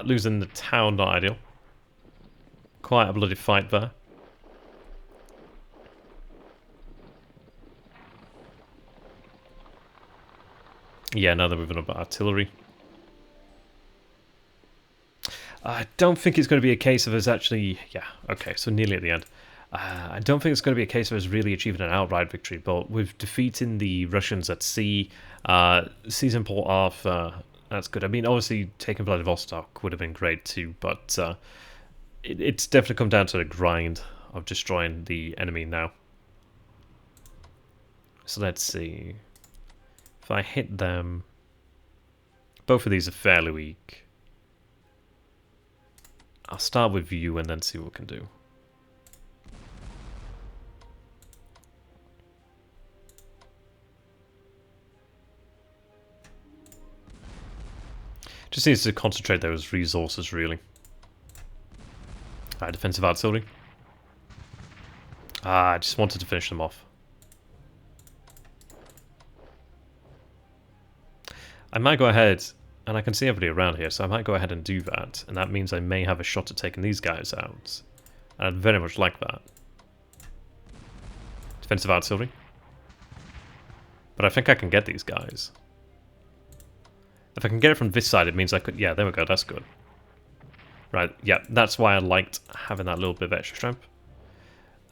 Losing the town, not ideal. Quite a bloody fight there. Yeah, now they're moving up artillery. I don't think it's going to be a case of us actually... Yeah, okay, so nearly at the end. I don't think it's going to be a case of us really achieving an outright victory, but with defeating the Russians at sea, seizing Port Arthur, that's good. I mean, obviously, taking Vladivostok would have been great too, but it's definitely come down to the grind of destroying the enemy now. So let's see. If I hit them... Both of these are fairly weak. I'll start with you and then see what we can do. Just needs to concentrate those resources, really. Alright, defensive artillery. I just wanted to finish them off. I might go ahead, and I can see everybody around here, so I might go ahead and do that. And that means I may have a shot at taking these guys out. And I'd very much like that. Defensive artillery. But I think I can get these guys. If I can get it from this side, it means I could... Yeah, there we go, that's good. Right, yeah, that's why I liked having that little bit of extra strength.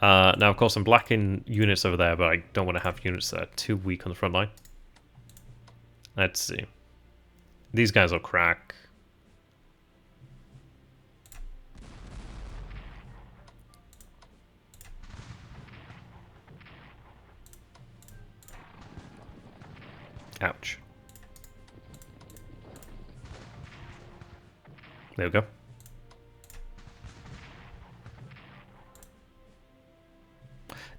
Now, of course, I'm blacking units over there, but I don't want to have units that are too weak on the front line. Let's see. These guys will crack. Ouch. There we go.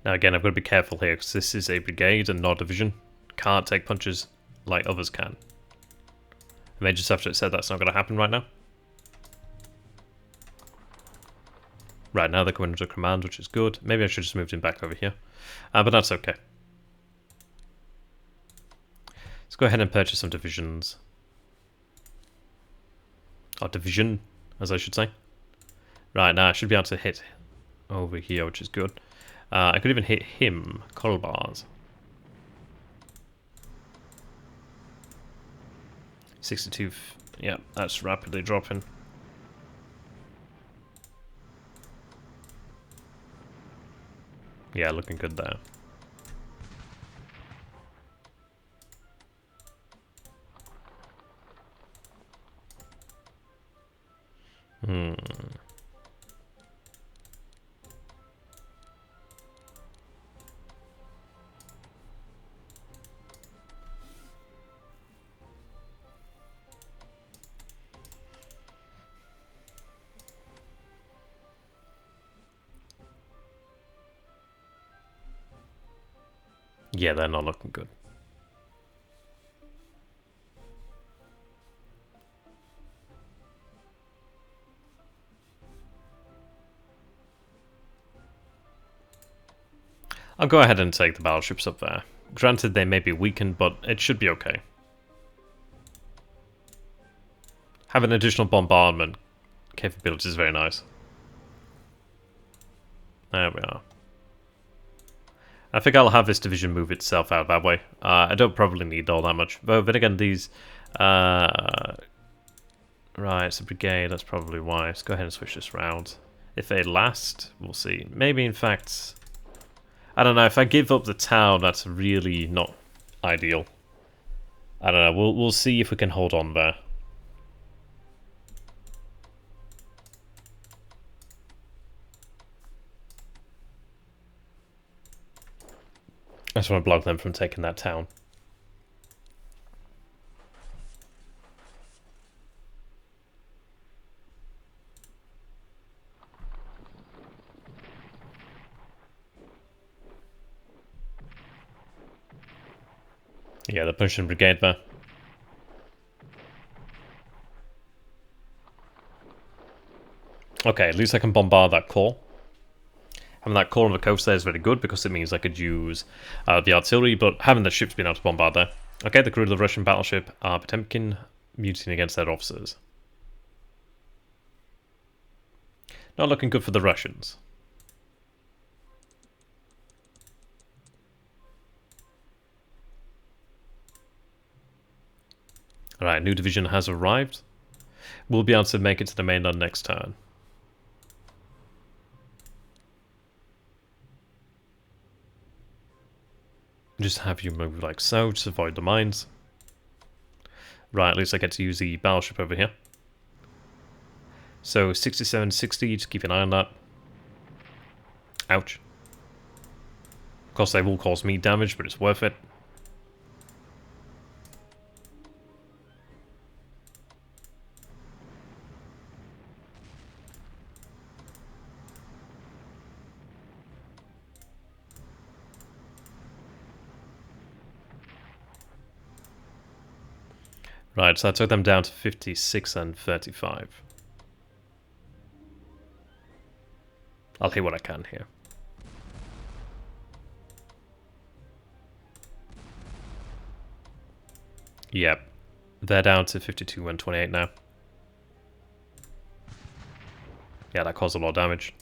Now again, I've got to be careful here, because this is a brigade and not a division. Can't take punches like others can. I may just have to accept that's not going to happen right now. Right, now they're coming into command, which is good. Maybe I should just moved him back over here. But that's okay. Let's go ahead and purchase some divisions. Or division, as I should say. Right, now I should be able to hit over here, which is good. I could even hit him, coral bars. 62, yeah, that's rapidly dropping. Yeah, looking good there. Yeah, they're not looking good. I'll go ahead and take the battleships up there. Granted, they may be weakened, but it should be okay. Having additional bombardment capability is very nice. There we are. I think I'll have this division move itself out that way. I don't probably need all that much. But then again, these... right, it's a brigade, that's probably why. Let's go ahead and switch this round. If they last, we'll see. Maybe, in fact... I don't know, if I give up the town, that's really not ideal. I don't know, we'll see if we can hold on there. I just want to block them from taking that town. Yeah, they're pushing brigade there. Okay, at least I can bombard that core. Having that core on the coast there is very good because it means I could use the artillery, but having the ships being able to bombard there. Okay, the crew of the Russian battleship are Potemkin, mutiny against their officers. Not looking good for the Russians. Alright, new division has arrived. We'll be able to make it to the mainland next turn. Just have you move like so, just avoid the mines. Right, at least I get to use the battleship over here. So 67-60, just keep an eye on that. Ouch. Of course they will cause me damage, but it's worth it. Right, so I took them down to 56 and 35. I'll hit what I can here. Yep. They're down to 52 and 28 now. Yeah, that caused a lot of damage.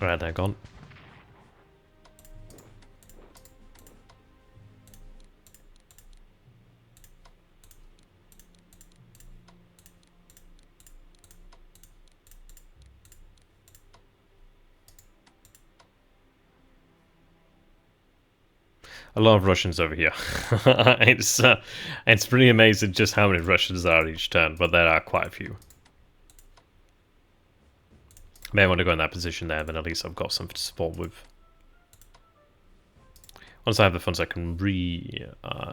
Alright, they're gone. A lot of Russians over here. It's pretty amazing just how many Russians there are each turn, but there are quite a few. May want to go in that position there, then at least I've got something to support with. Once I have the funds, I can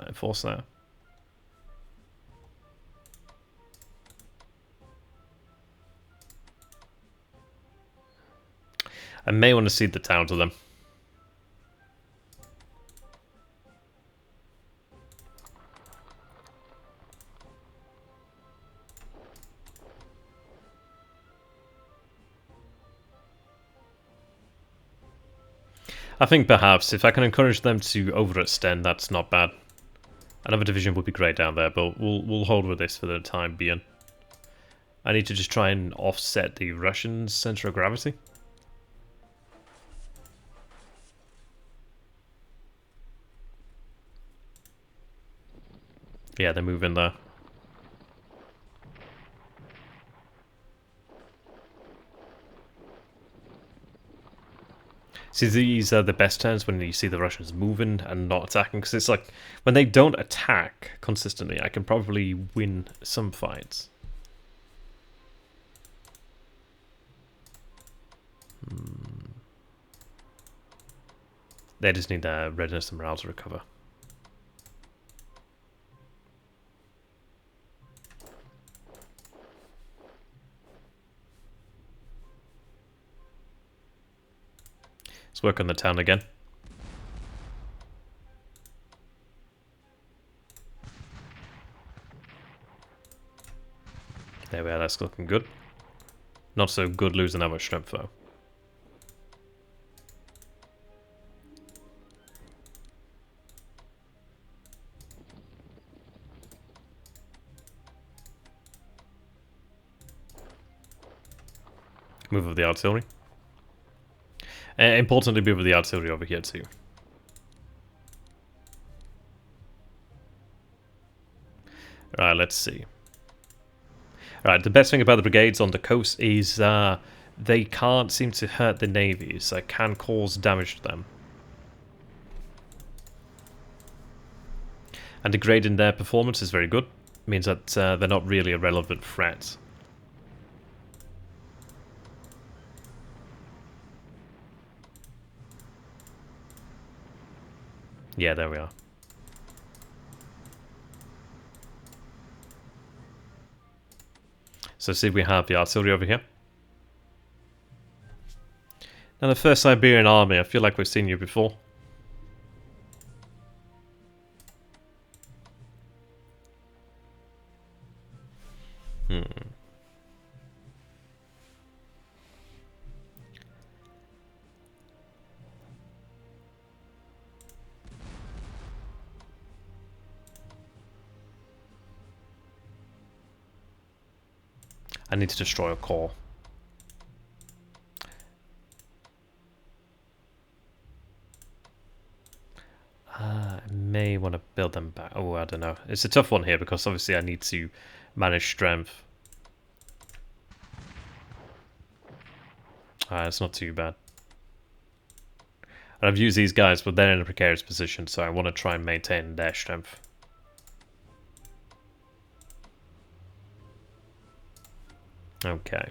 enforce there. I may want to cede the town to them. I think perhaps if I can encourage them to overextend, that's not bad. Another division would be great down there, but we'll hold with this for the time being. I need to just try and offset the Russian center of gravity. Yeah, they're moving there. See, these are the best turns when you see the Russians moving and not attacking, because it's like, when they don't attack consistently, I can probably win some fights. They just need their readiness and morale to recover. Let's work on the town again. There we are, that's looking good. Not so good losing that much strength though. Move of the artillery. Importantly, move of the artillery over here too. Alright, let's see. Alright, the best thing about the brigades on the coast is they can't seem to hurt the navies. So can cause damage to them. And degrading their performance is very good. It means that they're not really a relevant threat. Yeah, there we are. So see, we have the artillery over here. Now the 1st Siberian Army, I feel like we've seen you before. I need to destroy a core. I may want to build them back. Oh, I don't know. It's a tough one here because obviously I need to manage strength. It's not too bad. And I've used these guys, but they're in a precarious position, so I want to try and maintain their strength. Okay.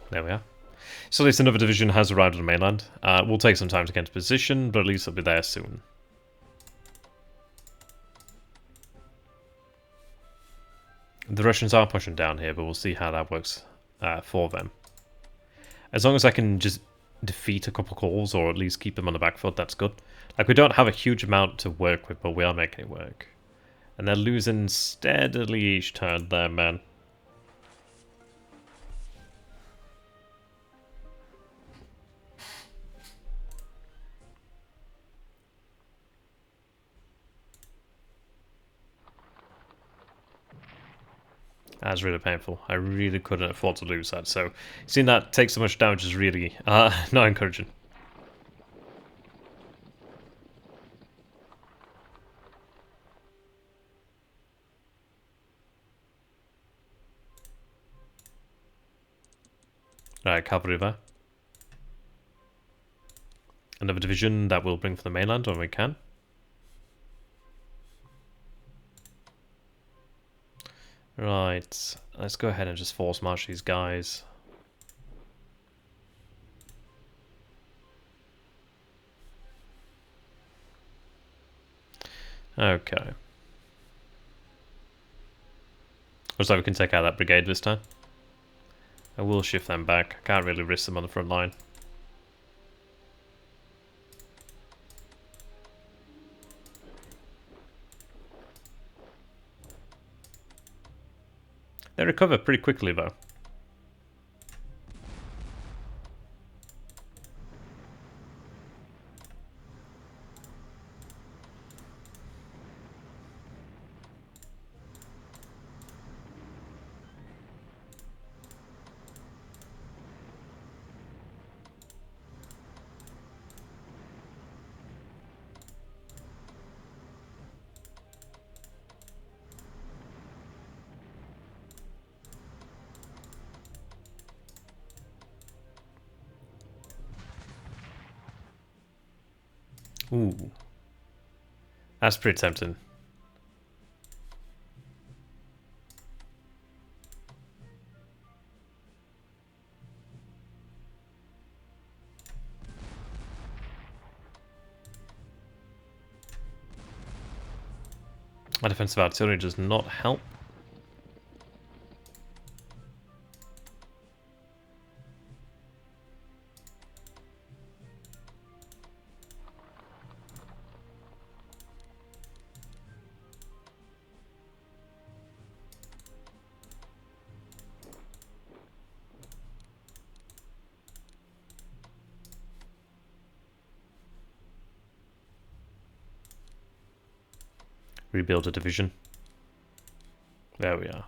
There we are. So at least another division has arrived on the mainland. We'll take some time to get into position, but at least it'll be there soon. The Russians are pushing down here, but we'll see how that works for them. As long as I can just defeat a couple calls, or at least keep them on the back foot, that's good. Like, we don't have a huge amount to work with, but we are making it work. And they're losing steadily each turn there, man. That's really painful. I really couldn't afford to lose that. So seeing that take so much damage is really not encouraging. Alright, cavalry there. Another division that we'll bring from the mainland when we can. Right, let's go ahead and just force march these guys. Okay. Looks like we can take out that brigade this time. I will shift them back. I can't really risk them on the front line. They recover pretty quickly though. Ooh. That's pretty tempting. My defensive artillery does not help. Rebuild a division. There we are.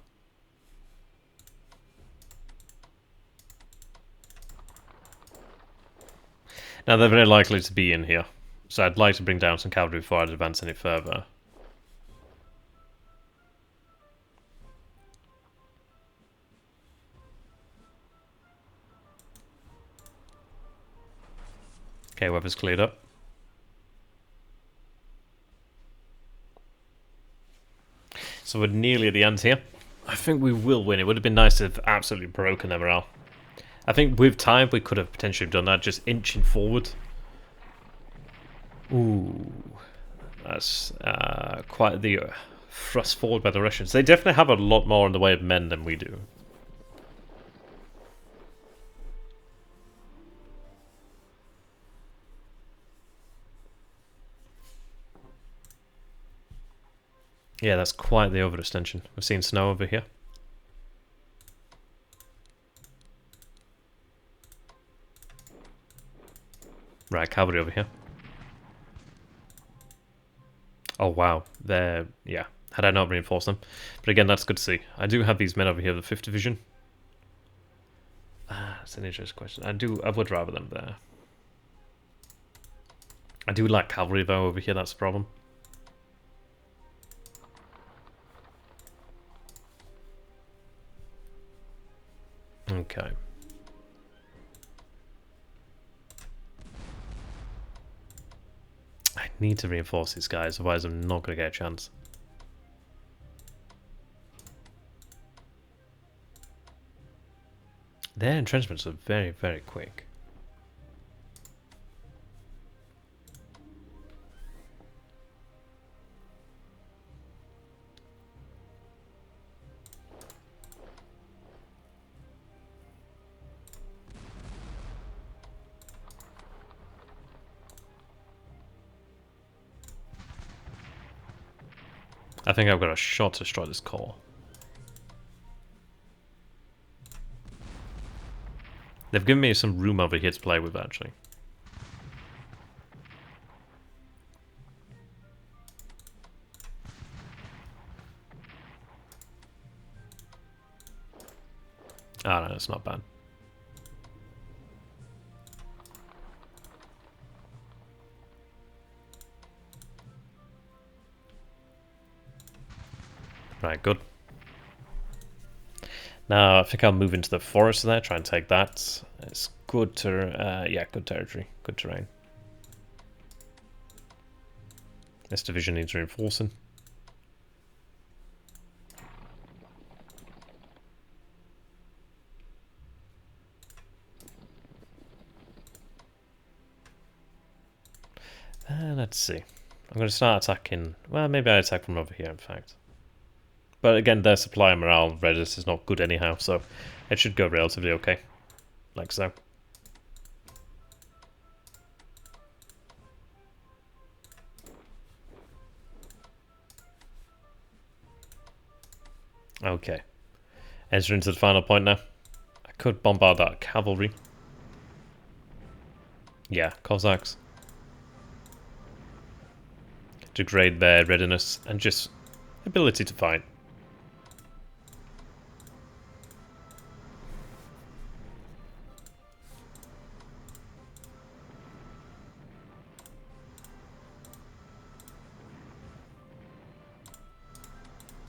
Now they're very likely to be in here, so I'd like to bring down some cavalry before I advance any further. Okay, weather's cleared up. So we're nearly at the end here. I think we will win. It would have been nice to have absolutely broken their morale. I think with time we could have potentially done that, just inching forward. Ooh, that's quite the thrust forward by the Russians. They definitely have a lot more in the way of men than we do. Yeah, that's quite the overextension. We've seen snow over here. Right, cavalry over here. Oh wow, they're... yeah, had I not reinforced them. But again, that's good to see. I do have these men over here, the 5th Division. That's an interesting question. I would rather them there. I do like cavalry though over here, that's the problem. Okay. I need to reinforce these guys, otherwise I'm not going to get a chance. Their entrenchments are very, very quick. I think I've got a shot to destroy this core. They've given me some room over here to play with, actually. Ah, no, it's not bad. Right, good. Now, I think I'll move into the forest there, try and take that. It's good to, yeah, good territory, good terrain. This division needs reinforcing. Let's see. I'm going to start attacking... Well, maybe I attack from over here, in fact. But again, their supply and morale readiness is not good anyhow, so it should go relatively okay. Like so. Okay. Enter into the final point now. I could bombard that cavalry. Yeah, Cossacks. Degrade their readiness and just ability to fight.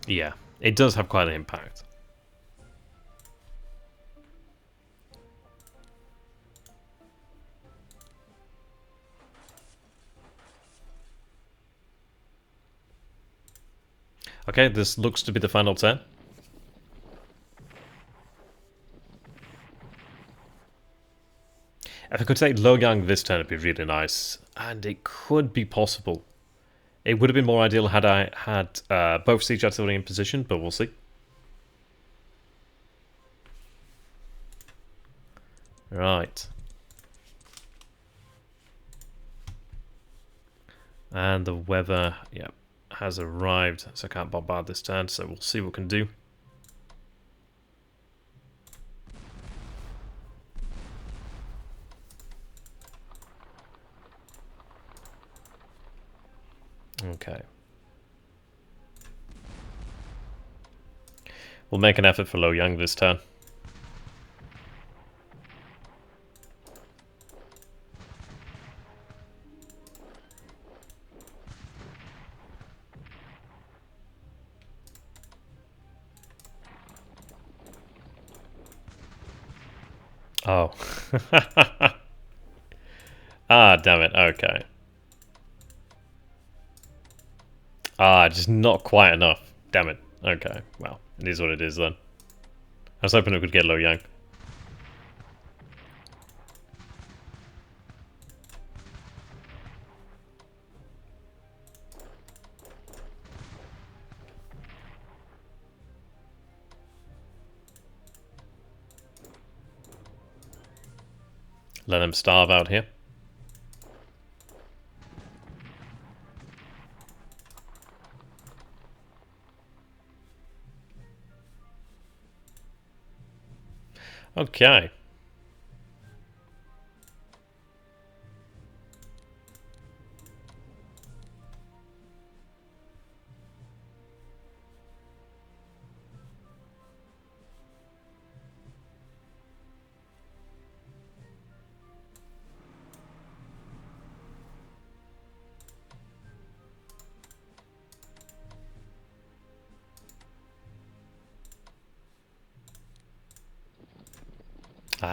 Yeah, it does have quite an impact. Okay, this looks to be the final turn. If I could take Luoyang this turn, it'd be really nice. And it could be possible. It would have been more ideal had I had both siege artillery in position, but we'll see. Right. And the weather, yeah, has arrived, so I can't bombard this turn, so we'll see what we can do. Okay. We'll make an effort for Luoyang this turn. Oh. Ah, damn it. Okay. Ah, just not quite enough. Damn it. Okay. Well, it is what it is then. I was hoping we could get Luoyang. Let them starve out here. Okay.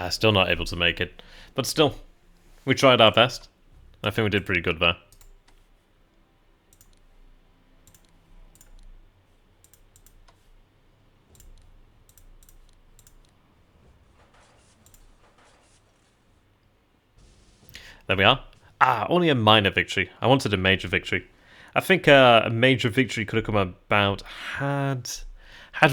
Still not able to make it. But still, we tried our best. I think we did pretty good there. There we are. Only a minor victory. I wanted a major victory. I think a major victory could have come about had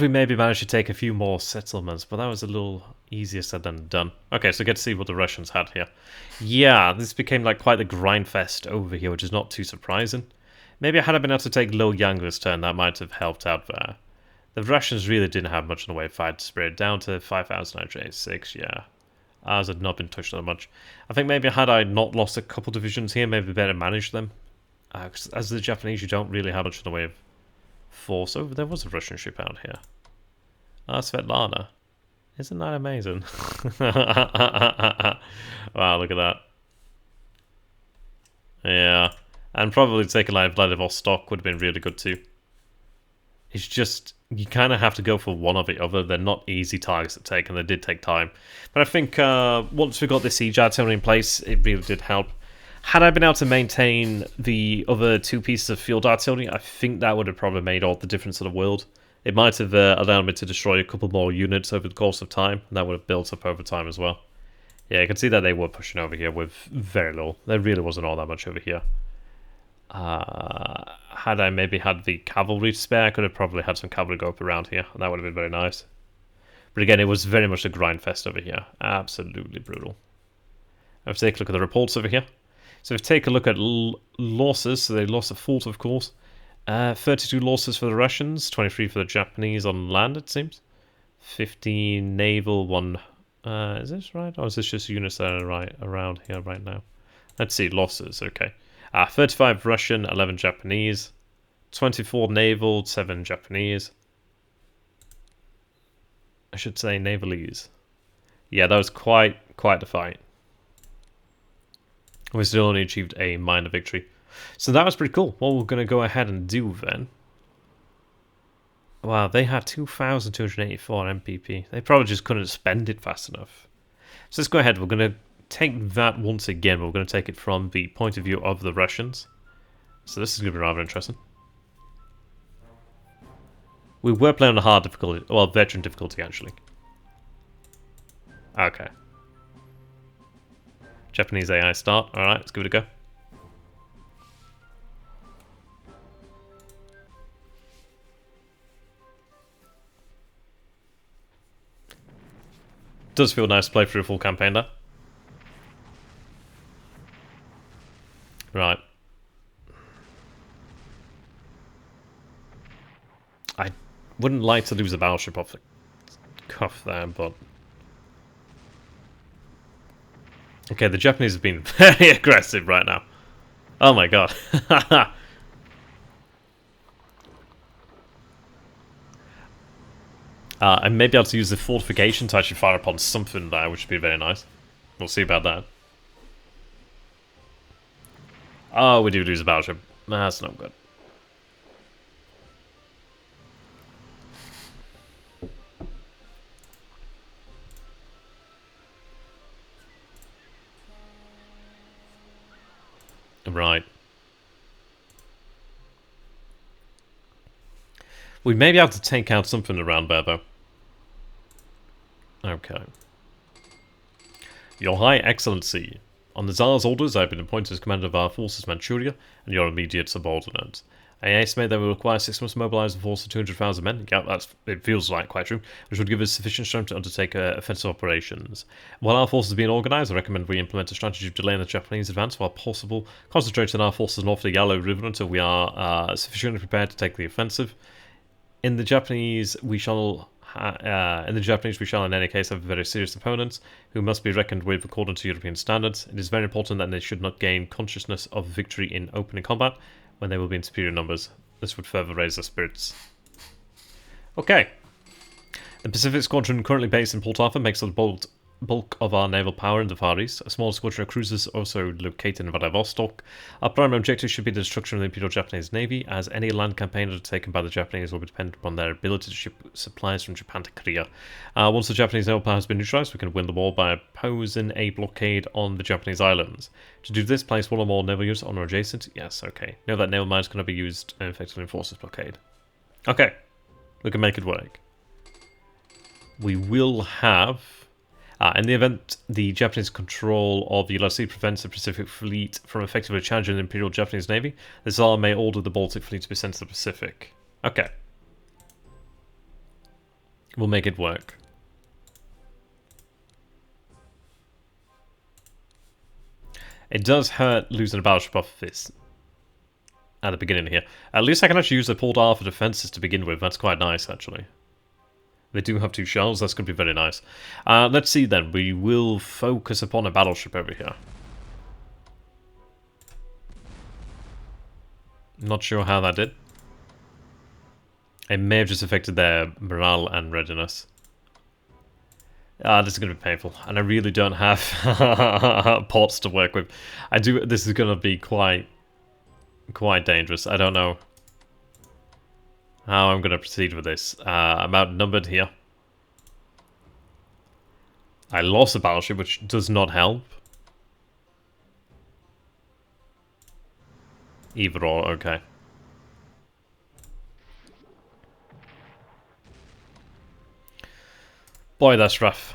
we maybe managed to take a few more settlements, but that was a little easier said than done. Okay, so get to see what the Russians had here. Yeah, this became like quite the grind fest over here, which is not too surprising. Maybe had I been able to take Luoyang this turn, that might have helped out there. The Russians really didn't have much in the way of fight spirit, down to 5,986, yeah. Ours had not been touched that much. I think maybe had I not lost a couple divisions here, maybe better manage them. As the Japanese, you don't really have much in the way of force. Oh, there was a Russian ship out here. Svetlana. Isn't that amazing? Wow, look at that. Yeah. And probably taking like Vladivostok would have been really good too. It's just, you kind of have to go for one or the other. They're not easy targets to take, and they did take time. But I think once we got the siege artillery in place, it really did help. Had I been able to maintain the other two pieces of field artillery, I think that would have probably made all the difference in the world. It might have allowed me to destroy a couple more units over the course of time, and that would have built up over time as well. Yeah, you can see that they were pushing over here with very little. There really wasn't all that much over here. Had I maybe had the cavalry to spare, I could have probably had some cavalry go up around here, and that would have been very nice. But again, it was very much a grind fest over here. Absolutely brutal. Let's take a look at the reports over here. So if we take a look at losses, so they lost a fort, of course. 32 losses for the Russians, 23 for the Japanese on land, it seems. 15 naval, 1... is this right? Or is this just units that are right around here right now? Let's see, losses, okay. 35 Russian, 11 Japanese. 24 naval, 7 Japanese. I should say navalese. Yeah, that was quite the fight. We still only achieved a minor victory. So that was pretty cool. What we're going to go ahead and do then... Wow, they had 2,284 MPP. They probably just couldn't spend it fast enough. So let's go ahead. We're going to take that once again. We're going to take it from the point of view of the Russians. So this is going to be rather interesting. We were playing on a hard difficulty. Well, veteran difficulty, actually. Okay. Japanese AI start. Alright, let's give it a go. Does feel nice to play through a full campaign there. Right. I wouldn't like to lose a battleship off the cuff there, but... Okay, the Japanese have been very aggressive right now. Oh my god. I may be able to use the fortification to actually fire upon something there, which would be very nice. We'll see about that. Oh, we do lose a battleship. That's not good. Right. We may be able to take out something around there, though. Okay. Your High Excellency, on the Tsar's orders, I have been appointed as commander of our forces Manchuria and your immediate subordinate. I estimate that we will require 6 months to mobilize a force of 200,000 men. Yeah, it feels like quite true, which would give us sufficient strength to undertake offensive operations. While our forces are being organized, I recommend we implement a strategy of delaying the Japanese advance while possible, concentrating our forces north of the Yellow River until we are sufficiently prepared to take the offensive. In the Japanese, we shall in any case have very serious opponents who must be reckoned with according to European standards. It is very important that they should not gain consciousness of victory in opening combat when they will be in superior numbers. This would further raise their spirits. Okay. The Pacific Squadron, currently based in Port Arthur, makes up the bulk of our naval power in the Far East. A small squadron of cruisers also located in Vladivostok. Our primary objective should be the destruction of the Imperial Japanese Navy, as any land campaign undertaken by the Japanese will be dependent upon their ability to ship supplies from Japan to Korea. Once the Japanese naval power has been neutralized, we can win the war by imposing a blockade on the Japanese islands. To do this, place one or more naval units on or adjacent. Yes, okay. Know that naval mines cannot be used and effectively enforce this blockade. Okay. We can make it work. We will have... in the event the Japanese control of the BLeAcHACiD prevents the Pacific Fleet from effectively challenging the Imperial Japanese Navy, the Tsar may order the Baltic Fleet to be sent to the Pacific. Okay. We'll make it work. It does hurt losing a battleship off this at the beginning here. At least I can actually use the Port Arthur defenses to begin with. That's quite nice, actually. They do have 2 shells, that's going to be very nice. Let's see then, we will focus upon a battleship over here. Not sure how that did. It may have just affected their morale and readiness. This is going to be painful, and I really don't have pots to work with. This is going to be quite dangerous. I don't know how I'm going to proceed with this. I'm outnumbered here. I lost a battleship, which does not help. Either or, okay. Boy, that's rough.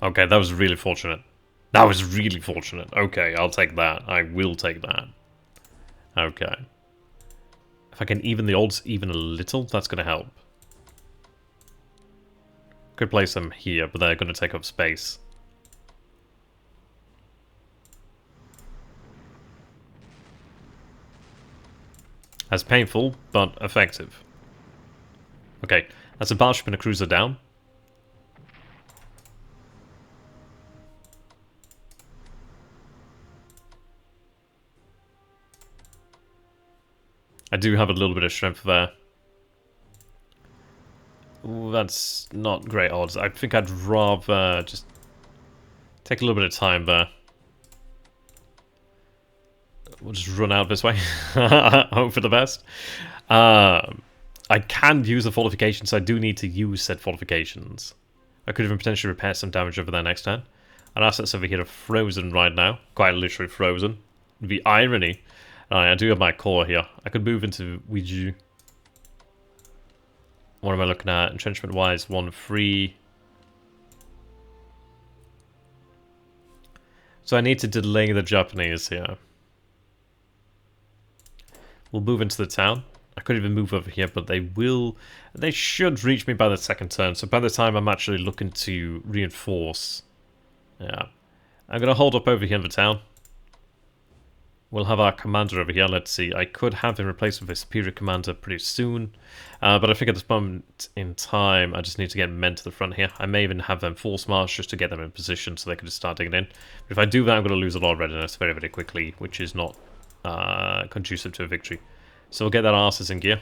Okay, that was really fortunate. That was really fortunate. Okay, I'll take that. I will take that. Okay. If I can even the odds even a little, that's going to help. Could place them here, but they're going to take up space. That's painful, but effective. Okay, that's a battleship and a cruiser down. I do have a little bit of strength there. Ooh, that's not great odds. I think I'd rather just take a little bit of time there. We'll just run out this way. Hope for the best. I can use the fortifications, so I do need to use said fortifications. I could even potentially repair some damage over there next turn. Our assets over here are frozen right now. Quite literally frozen. The irony. I do have my core here. I could move into Ouiju. What am I looking at? Entrenchment-wise, 1 free. So I need to delay the Japanese here. We'll move into the town. I could even move over here, but they should reach me by the second turn. So by the time I'm actually looking to reinforce, yeah. I'm going to hold up over here in the town. We'll have our commander over here. Let's see. I could have him replaced with a superior commander pretty soon. But I think at this moment in time, I just need to get men to the front here. I may even have them force march just to get them in position so they can just start digging in. But if I do that, I'm going to lose a lot of readiness very, very quickly, which is not conducive to a victory. So we'll get that arses in gear.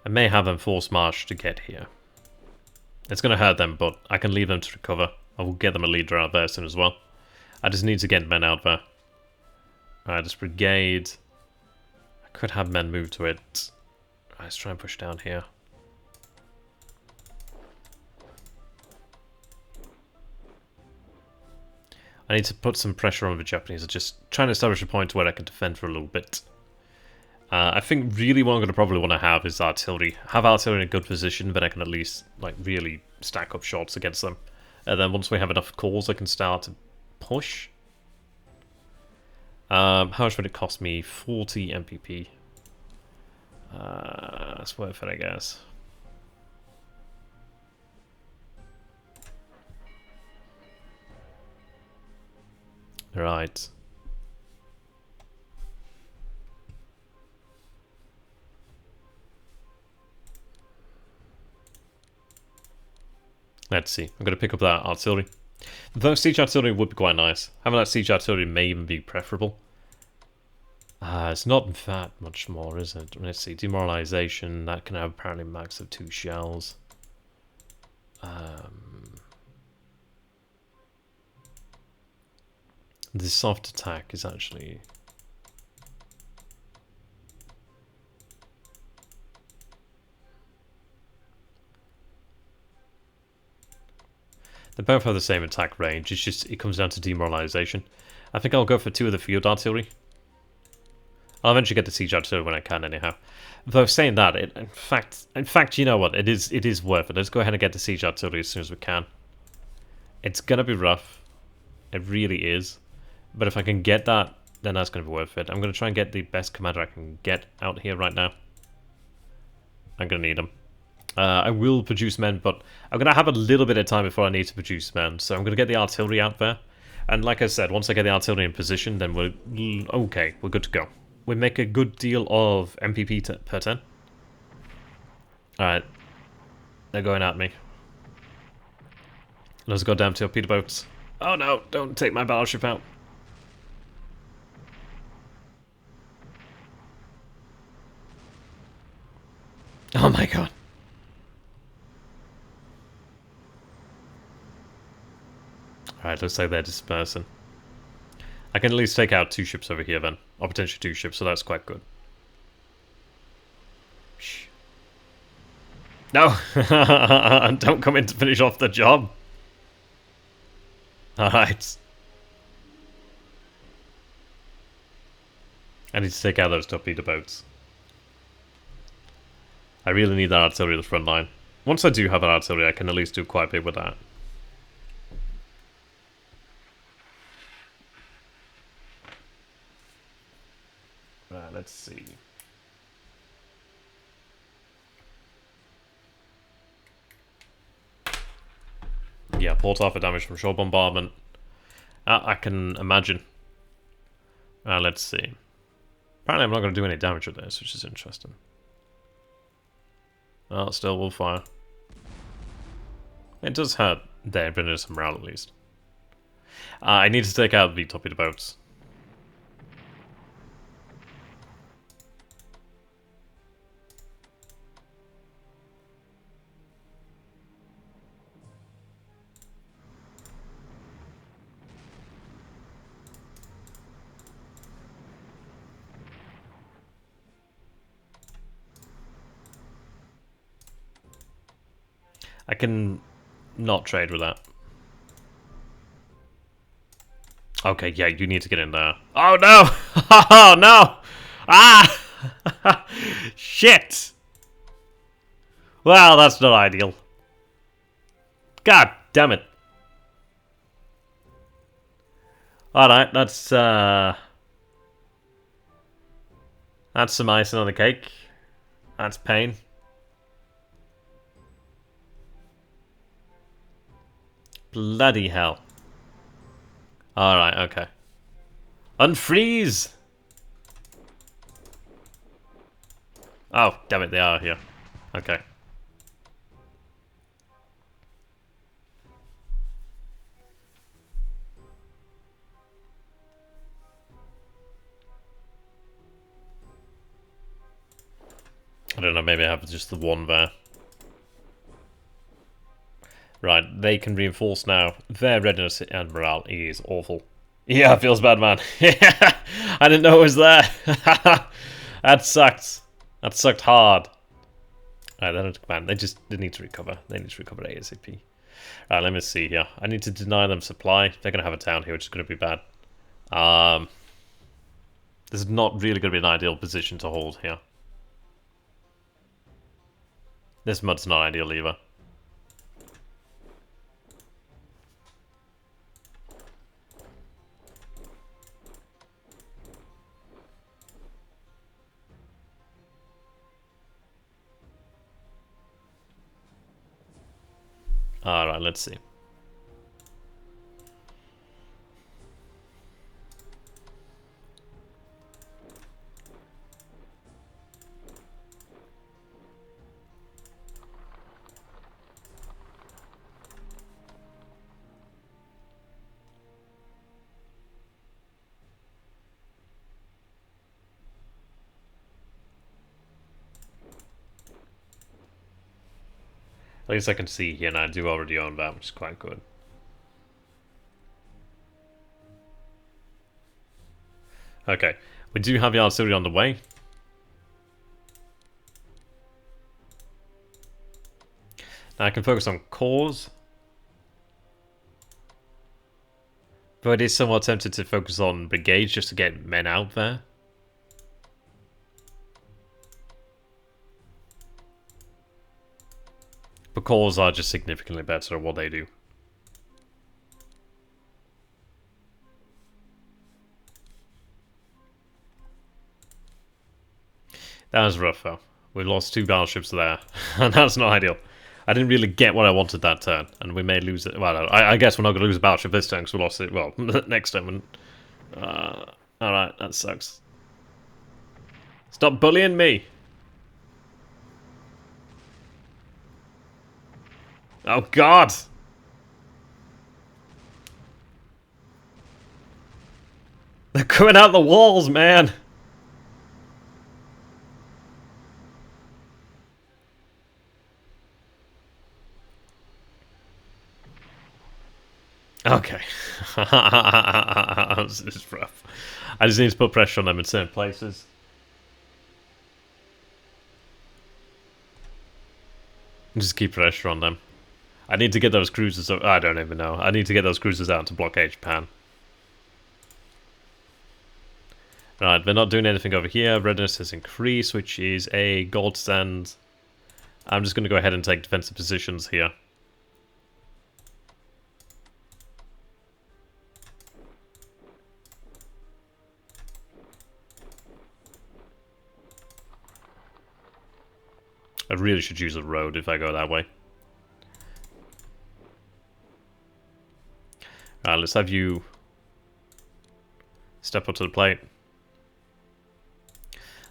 I may have them force march to get here. It's going to hurt them, but I can leave them to recover. I will get them a leader out there soon as well. I just need to get men out there. Alright, this brigade. I could have men move to it. Let's try and push down here. I need to put some pressure on the Japanese. I'm just trying to establish a point where I can defend for a little bit. I think really what I'm going to probably want to have is artillery. Have artillery in a good position, then I can at least like really stack up shots against them. And then once we have enough cores, I can start to push. How much would it cost me? 40 MPP. That's worth it, I guess. Right. Let's see. I'm going to pick up that artillery. Though siege artillery would be quite nice. Having that siege artillery may even be preferable. It's not that much more, is it? Let's see. Demoralization. That can have apparently max of 2 shells. The soft attack is actually... They both have the same attack range, it's just, it comes down to demoralization. I think I'll go for 2 of the field artillery. I'll eventually get the siege artillery when I can anyhow. Though saying that, in fact, you know what, it is worth it. Let's go ahead and get the siege artillery as soon as we can. It's gonna be rough. It really is. But if I can get that, then that's gonna be worth it. I'm gonna try and get the best commander I can get out here right now. I'm gonna need him. I will produce men, but I'm going to have a little bit of time before I need to produce men. So I'm going to get the artillery out there. And like I said, once I get the artillery in position, then we're okay. We're good to go. We make a good deal of MPP per turn. Alright. They're going at me. Those goddamn torpedo boats. Oh no, don't take my battleship out. Oh my god. Alright, looks like they're dispersing. I can at least take out 2 ships over here then. Or potentially 2 ships, so that's quite good. Shh. No! Don't come in to finish off the job. Alright. I need to take out those torpedo boats. I really need that artillery at the front line. Once I do have that artillery, I can at least do quite a bit with that. Right, let's see. Yeah, port offer damage from shore bombardment. I can imagine. Let's see. Apparently I'm not going to do any damage with this, which is interesting. Oh, still will fire. It does hurt there, but it is some morale at least. I need to take out the torpedo boats. I can not trade with that. Okay, yeah, you need to get in there. Oh no! Oh no! Ah! Shit! Well, that's not ideal. God damn it. Alright, that's some icing on the cake. That's pain. Bloody hell. Alright, okay. Unfreeze! Oh, damn it, they are here. Okay. I don't know, maybe I have just the one there. Right, they can reinforce now. Their readiness and morale is awful. Yeah, it feels bad, man. I didn't know it was there. That sucked. That sucked hard. Alright, they're not command. They need to recover. They need to recover ASAP. Alright, let me see here. I need to deny them supply. They're going to have a town here, which is going to be bad. This is not really going to be an ideal position to hold here. This mud's not ideal either. Alright, let's see. At least I can see here, and I do already own that, which is quite good. Okay, we do have the artillery on the way. Now I can focus on cores. But it is somewhat tempted to focus on brigades just to get men out there. But cores are just significantly better at what they do. That was rough though. We lost 2 battleships there. And that's not ideal. I didn't really get what I wanted that turn, and we may lose it. Well, I guess we're not going to lose a battleship this turn because we lost it. Well, next turn. When, alright, that sucks. Stop bullying me! Oh God! They're coming out the walls, man! Okay. This is rough. I just need to put pressure on them in certain places. Just keep pressure on them. I need to get those cruisers... I don't even know. I need to get those cruisers out to blockade Japan. Right, they're not doing anything over here. Readiness has increased, which is a gold stand. I'm just going to go ahead and take defensive positions here. I really should use a road if I go that way. Alright, let's have you step up to the plate.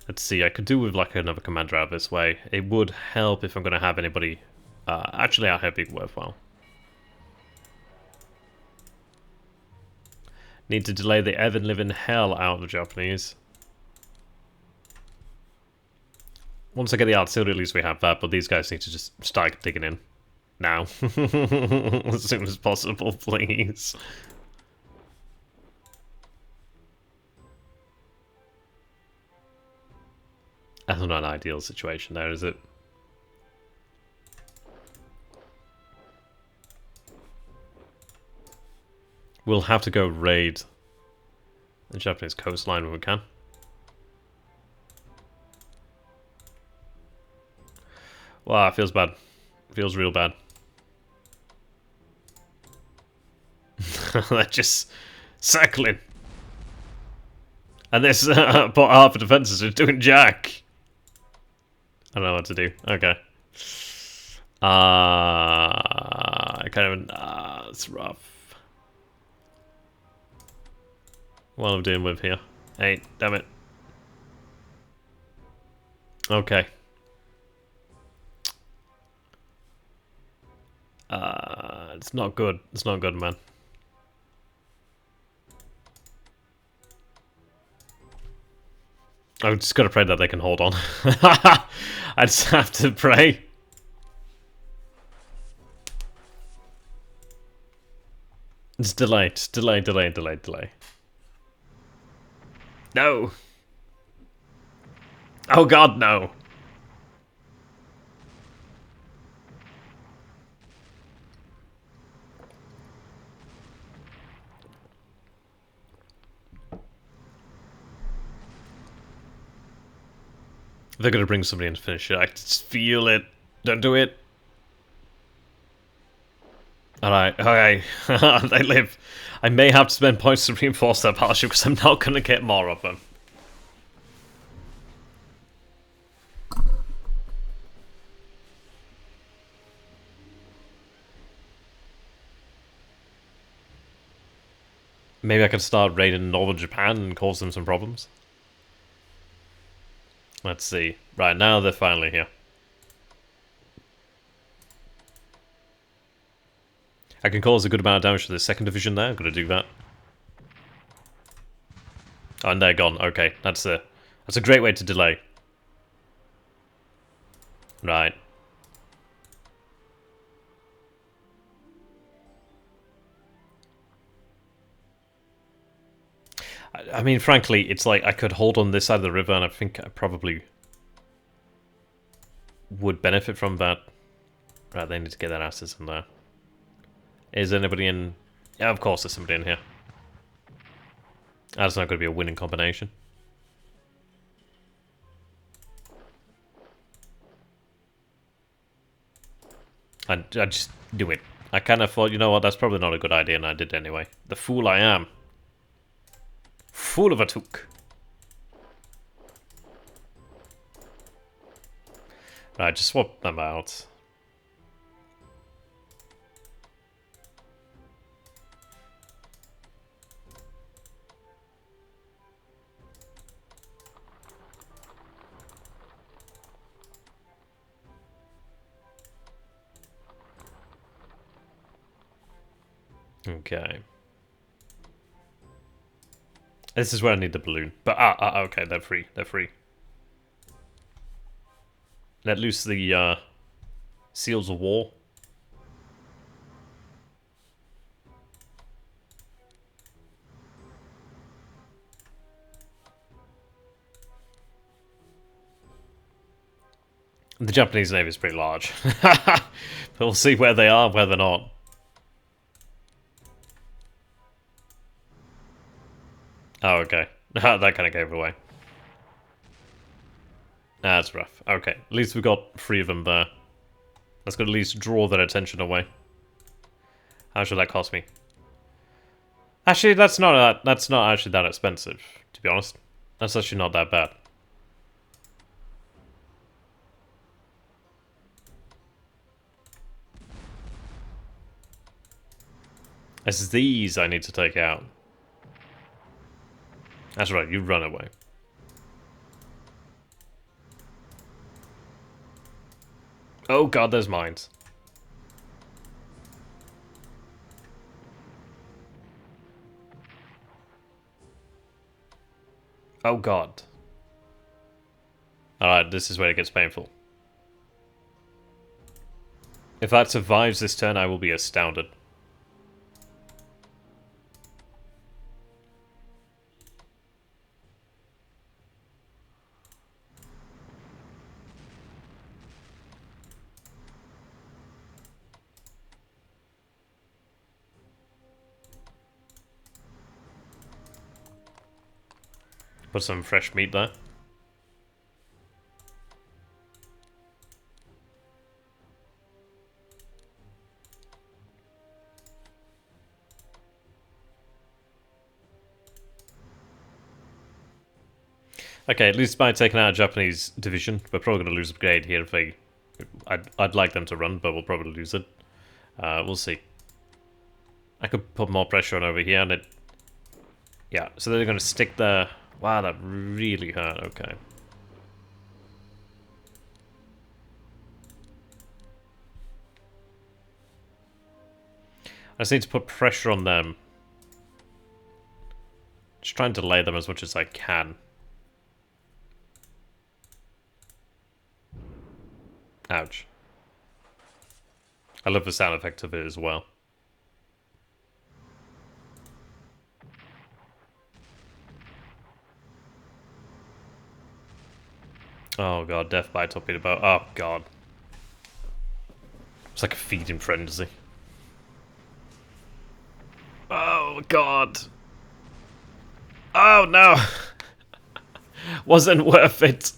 Let's see, I could do with like another commander out this way. It would help if I'm going to have anybody actually out here being worthwhile. Need to delay the ever-living hell out of the Japanese. Once I get the artillery, at least we have that, but these guys need to just start digging in. Now. As soon as possible, please. That's not an ideal situation there, is it? We'll have to go raid the Japanese coastline when we can. Wow, it feels bad. It feels real bad. They're just circling. And this half of defenses are doing jack. I don't know what to do. Okay. I kind of... it's rough. What am I doing with here? Hey, damn it. Okay. It's not good. It's not good, man. I've just got to pray that they can hold on. I just have to pray. It's delayed. Delay. No. Oh God, no. They're gonna bring somebody in to finish it. I just feel it. Don't do it. Alright, okay. They live. I may have to spend points to reinforce that battleship because I'm not gonna get more of them. Maybe I can start raiding northern Japan and cause them some problems. Let's see. Right, now they're finally here. I can cause a good amount of damage to the second division there. I'm going to do that. Oh, and they're gone. Okay, that's a great way to delay. Right. I mean, frankly, it's like I could hold on this side of the river, and I think I probably would benefit from that. Right, they need to get their asses in there. Is anybody in? Yeah, of course there's somebody in here. That's not going to be a winning combination. I just do it. I kind of thought, you know what, that's probably not a good idea, and I did anyway. The fool I am. Fool of a took. Right, just swap them out. Okay. This is where I need the balloon. But, okay, they're free. They're free. Let loose the, Seals of War. The Japanese Navy is pretty large. But we'll see where they are, where they're not. Oh, okay. That kind of gave it away. That's rough. Okay, at least we got 3 of them there. That's going to at least draw their attention away. How much will that cost me? Actually, that's not actually that expensive, to be honest. That's actually not that bad. It's these I need to take out. That's right, you run away. Oh god, there's mines. Oh god. Alright, this is where it gets painful. If that survives this turn, I will be astounded. Put some fresh meat there. Okay, at least by taking out a Japanese division, we're probably going to lose a brigade here if they... I'd like them to run, but we'll probably lose it. We'll see. I could put more pressure on over here, and it... Yeah, so they're going to stick there. Wow, that really hurt. Okay. I just need to put pressure on them. Just try and delay them as much as I can. Ouch. I love the sound effect of it as well. Oh god, death by torpedo boat. Oh god. It's like a feeding frenzy. Oh god. Oh no. Wasn't worth it.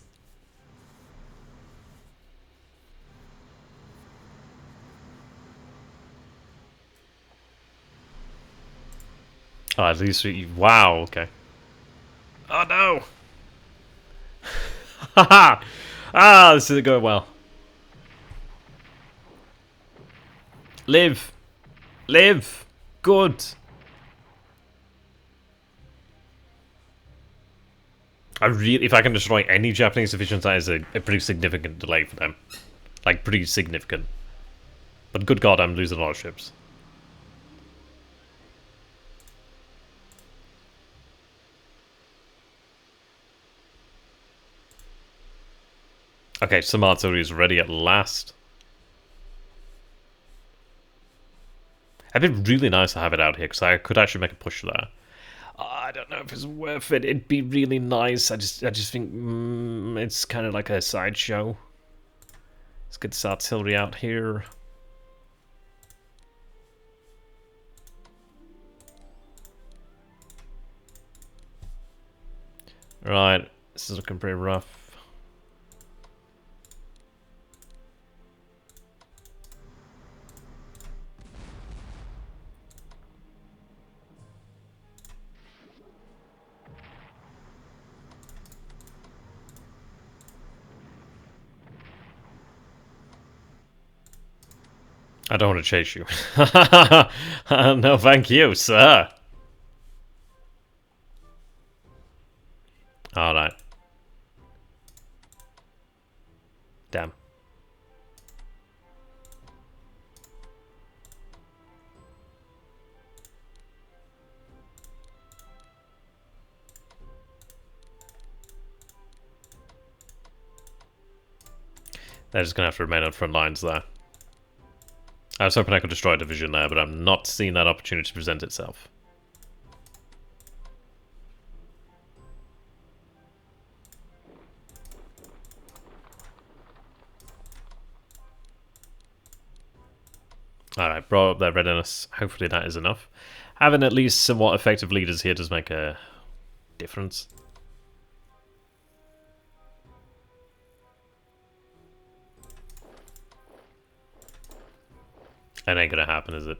Oh, at least we... Wow, okay. Oh no. Haha. Ah, this isn't going well. Live. Live. Good. If I can destroy any Japanese divisions, that is a pretty significant delay for them. Like, pretty significant. But good god, I'm losing a lot of ships. Okay, some artillery is ready at last. It'd be really nice to have it out here, because I could actually make a push there. I don't know if it's worth it. It'd be really nice. I just think it's kind of like a sideshow. Let's get this artillery out here. Right, this is looking pretty rough. I don't want to chase you. No, thank you, sir. Alright. Damn. They're just going to have to remain on front lines there. I was hoping I could destroy a division there, but I'm not seeing that opportunity present itself. Alright, brought up their readiness. Hopefully that is enough. Having at least somewhat effective leaders here does make a difference. That ain't gonna happen, is it?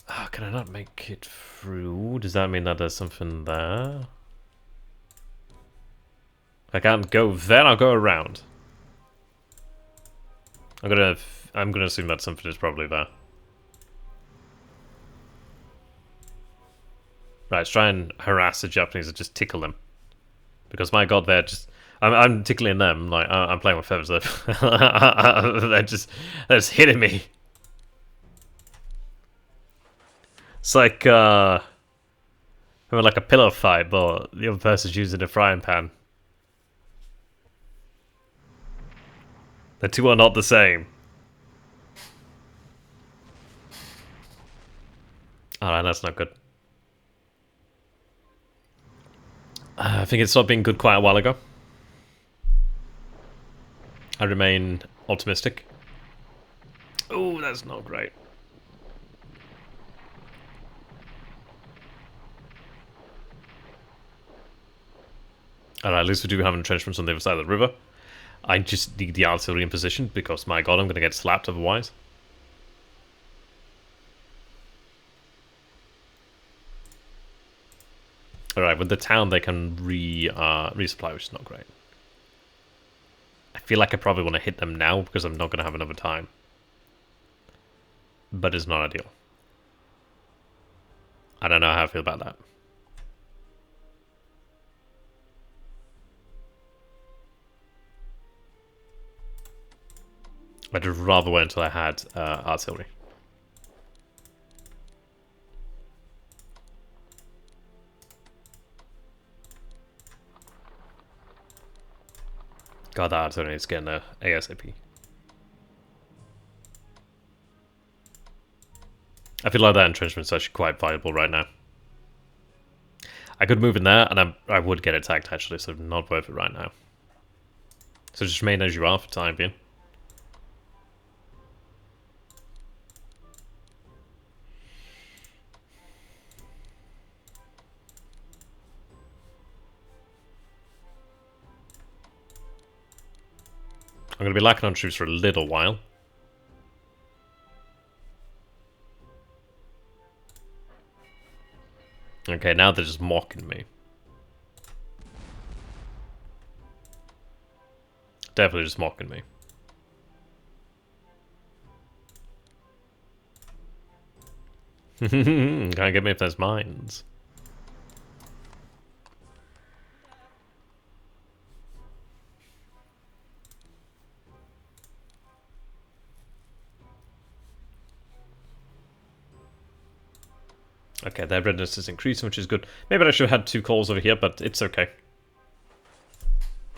Oh, can I not make it through? Does that mean that there's something there? If I can't go there, I'll go around. I'm gonna assume that something is probably there. Right, let's try and harass the Japanese and just tickle them. Because my god, they're just... I'm tickling them, like, I'm playing with feathers. They're just hitting me. It's like, like a pillow fight, but the other person's using a frying pan. The two are not the same. Alright, that's not good. I think it stopped being good quite a while ago. I remain optimistic. Oh, that's not great. Alright, at least we do have entrenchments on the other side of the river. I just need the artillery in position because, my god, I'm going to get slapped otherwise. Alright, with the town they can resupply, which is not great. I feel like I probably want to hit them now because I'm not going to have another time. But it's not ideal. I don't know how I feel about that. I'd rather wait until I had artillery. God, that artillery is getting ASAP. I feel like that entrenchment is actually quite viable right now. I could move in there, and I would get attacked actually, so not worth it right now. So just remain as you are for the time being. I'm going to be lacking on troops for a little while. Okay, now they're just mocking me. Definitely just mocking me. Can't get me if there's mines. Okay, their readiness is increasing, which is good. Maybe I should have had 2 calls over here, but it's okay.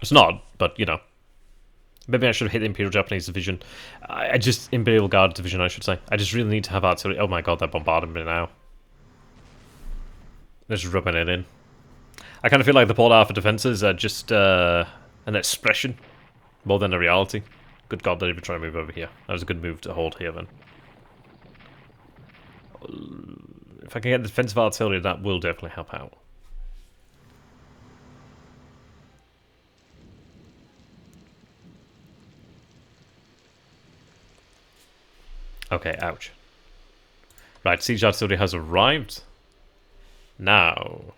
It's not, but, you know. Maybe I should have hit the Imperial Japanese division. I just... Imperial Guard division, I should say. I just really need to have artillery. Oh my god, they're bombarding me now. They're just rubbing it in. I kind of feel like the Port Arthur defenses are just an expression more than a reality. Good god, they're even trying to move over here. That was a good move to hold here, then. If I can get defensive artillery, that will definitely help out. Okay, ouch. Right, siege artillery has arrived. Now,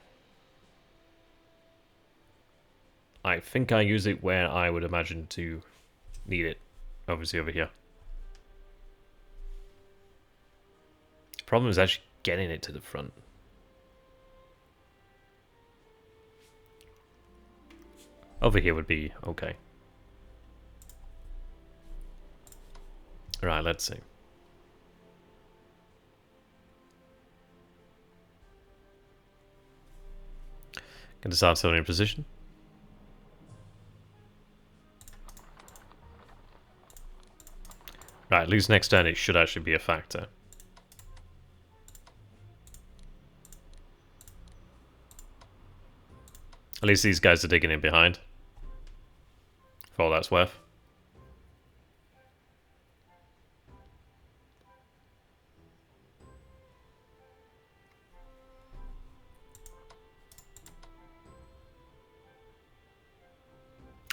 I think I use it where I would imagine to need it. Obviously over here. The problem is actually getting it to the front. Over here would be okay. Right, let's see. Get this artillery in position. Right, at least next turn it should actually be a factor. At least these guys are digging in behind. For all that's worth.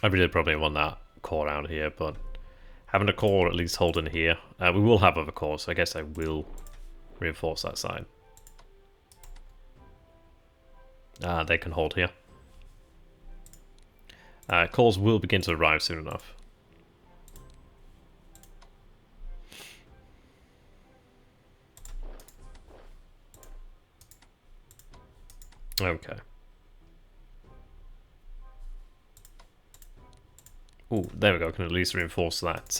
I really probably want that core out here, but having a core at least holding here. We will have other cores, so I guess I will reinforce that side. They can hold here. Cores will begin to arrive soon enough. Okay. Ooh, there we go. Can at least reinforce that.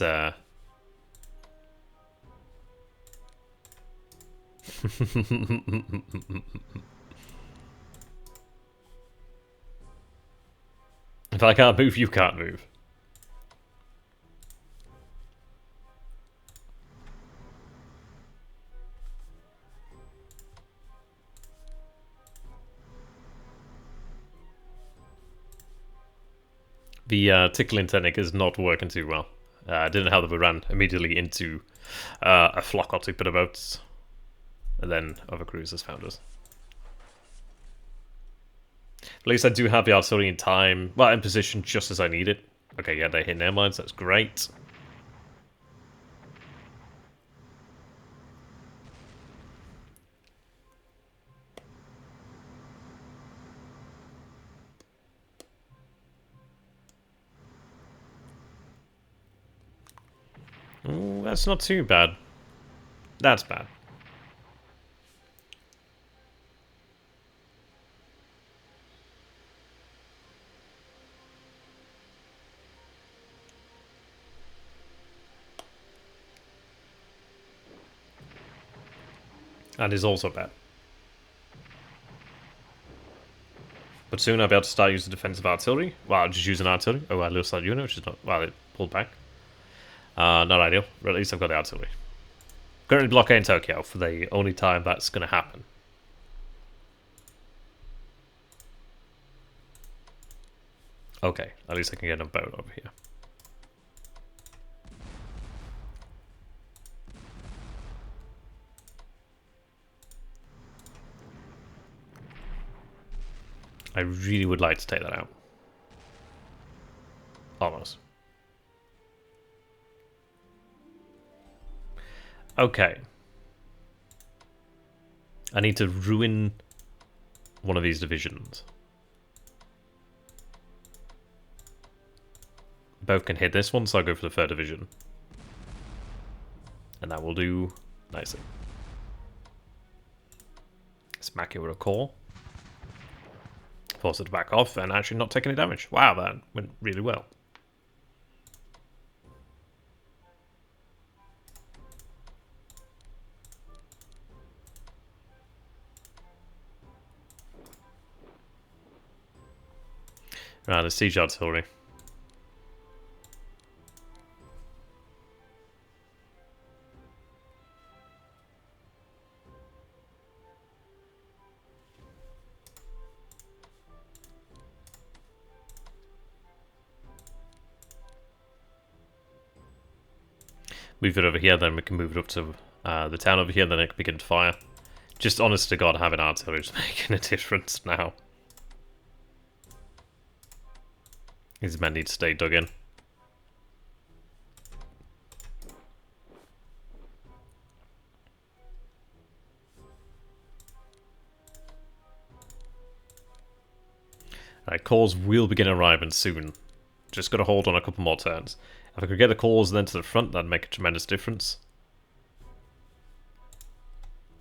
If I can't move, you can't move. The tickling technique is not working too well. I didn't know how we ran immediately into a flock or two of boats. And then other cruisers found us. At least I do have the artillery in time. Well, in position just as I need it. Okay, yeah, they hit air mines. That's great. Ooh, that's not too bad. That's bad. That is also bad. But soon I'll be able to start using defensive artillery. Well, I'll just use an artillery. Oh, I lost that unit, which is not... Well, it pulled back. Not ideal, but at least I've got the artillery. Currently blockading Tokyo for the only time that's going to happen. Okay, at least I can get a boat over here. I really would like to take that out. Almost. Okay. I need to ruin one of these divisions. Both can hit this one, so I'll go for the third division. And that will do nicely. Smack it with a core. Force it to back off and actually not take any damage. Wow, that went really well. Right, the siege artillery. Move it over here, then we can move it up to the town over here, then it can begin to fire. Just honest to God, having artillery is making a difference now. These men need to stay dug in. Alright, cores will begin arriving soon. Just gotta hold on a couple more turns. If I could get the cores then to the front, that'd make a tremendous difference.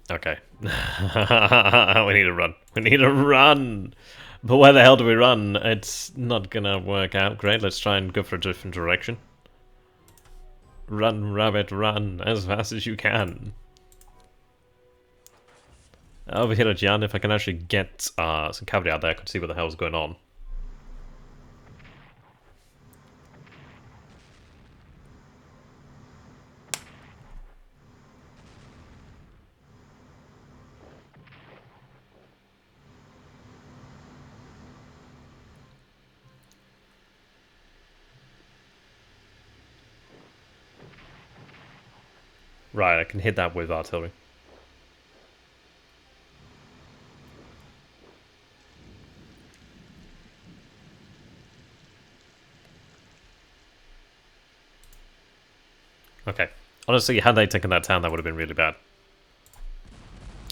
Okay. We need to run. We need to run! But where the hell do we run? It's not gonna work out great. Let's try and go for a different direction. Run, rabbit, run as fast as you can. Over here at Jan, if I can actually get some cavalry out there, I could see what the hell's going on. Right, I can hit that with artillery. Okay. Honestly, had they taken that town, that would have been really bad.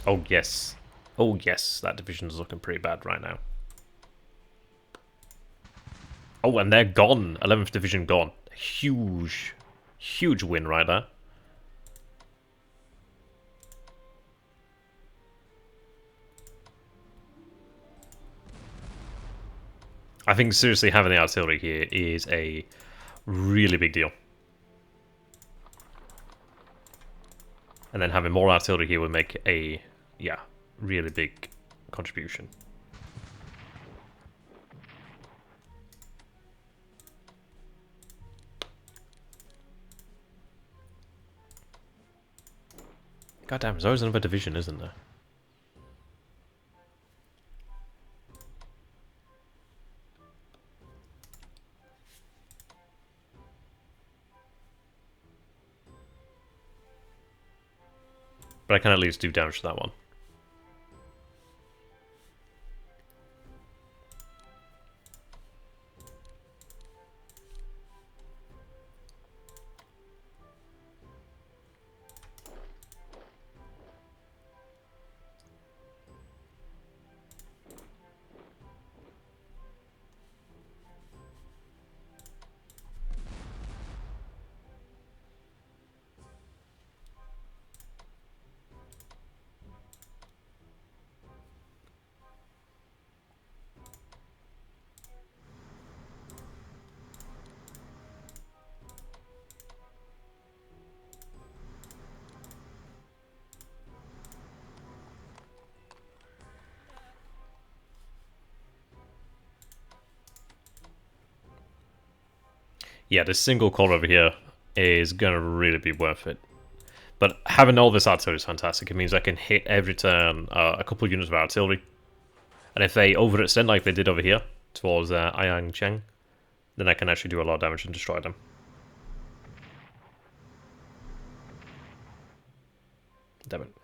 Oh, yes. Oh, yes. That division's looking pretty bad right now. Oh, and they're gone. 11th Division gone. Huge, huge win right there. I think seriously having the artillery here is a really big deal. And then having more artillery here would make a, yeah, really big contribution. God damn, there's always another division, isn't there? But I can at least do damage to that one. Yeah, this single core over here is going to really be worth it. But having all this artillery is fantastic. It means I can hit every turn a couple of units of artillery. And if they overextend like they did over here towards Ayangcheng, then I can actually do a lot of damage and destroy them. Damn it.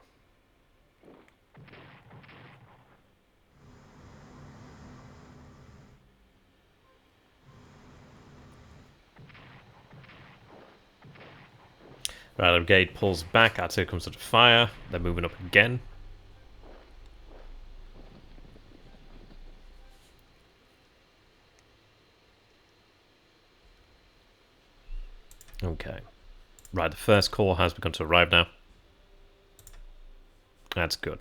Right, the brigade pulls back, artillery comes to the fire, they're moving up again. Okay. Right, the first corps has begun to arrive now. That's good.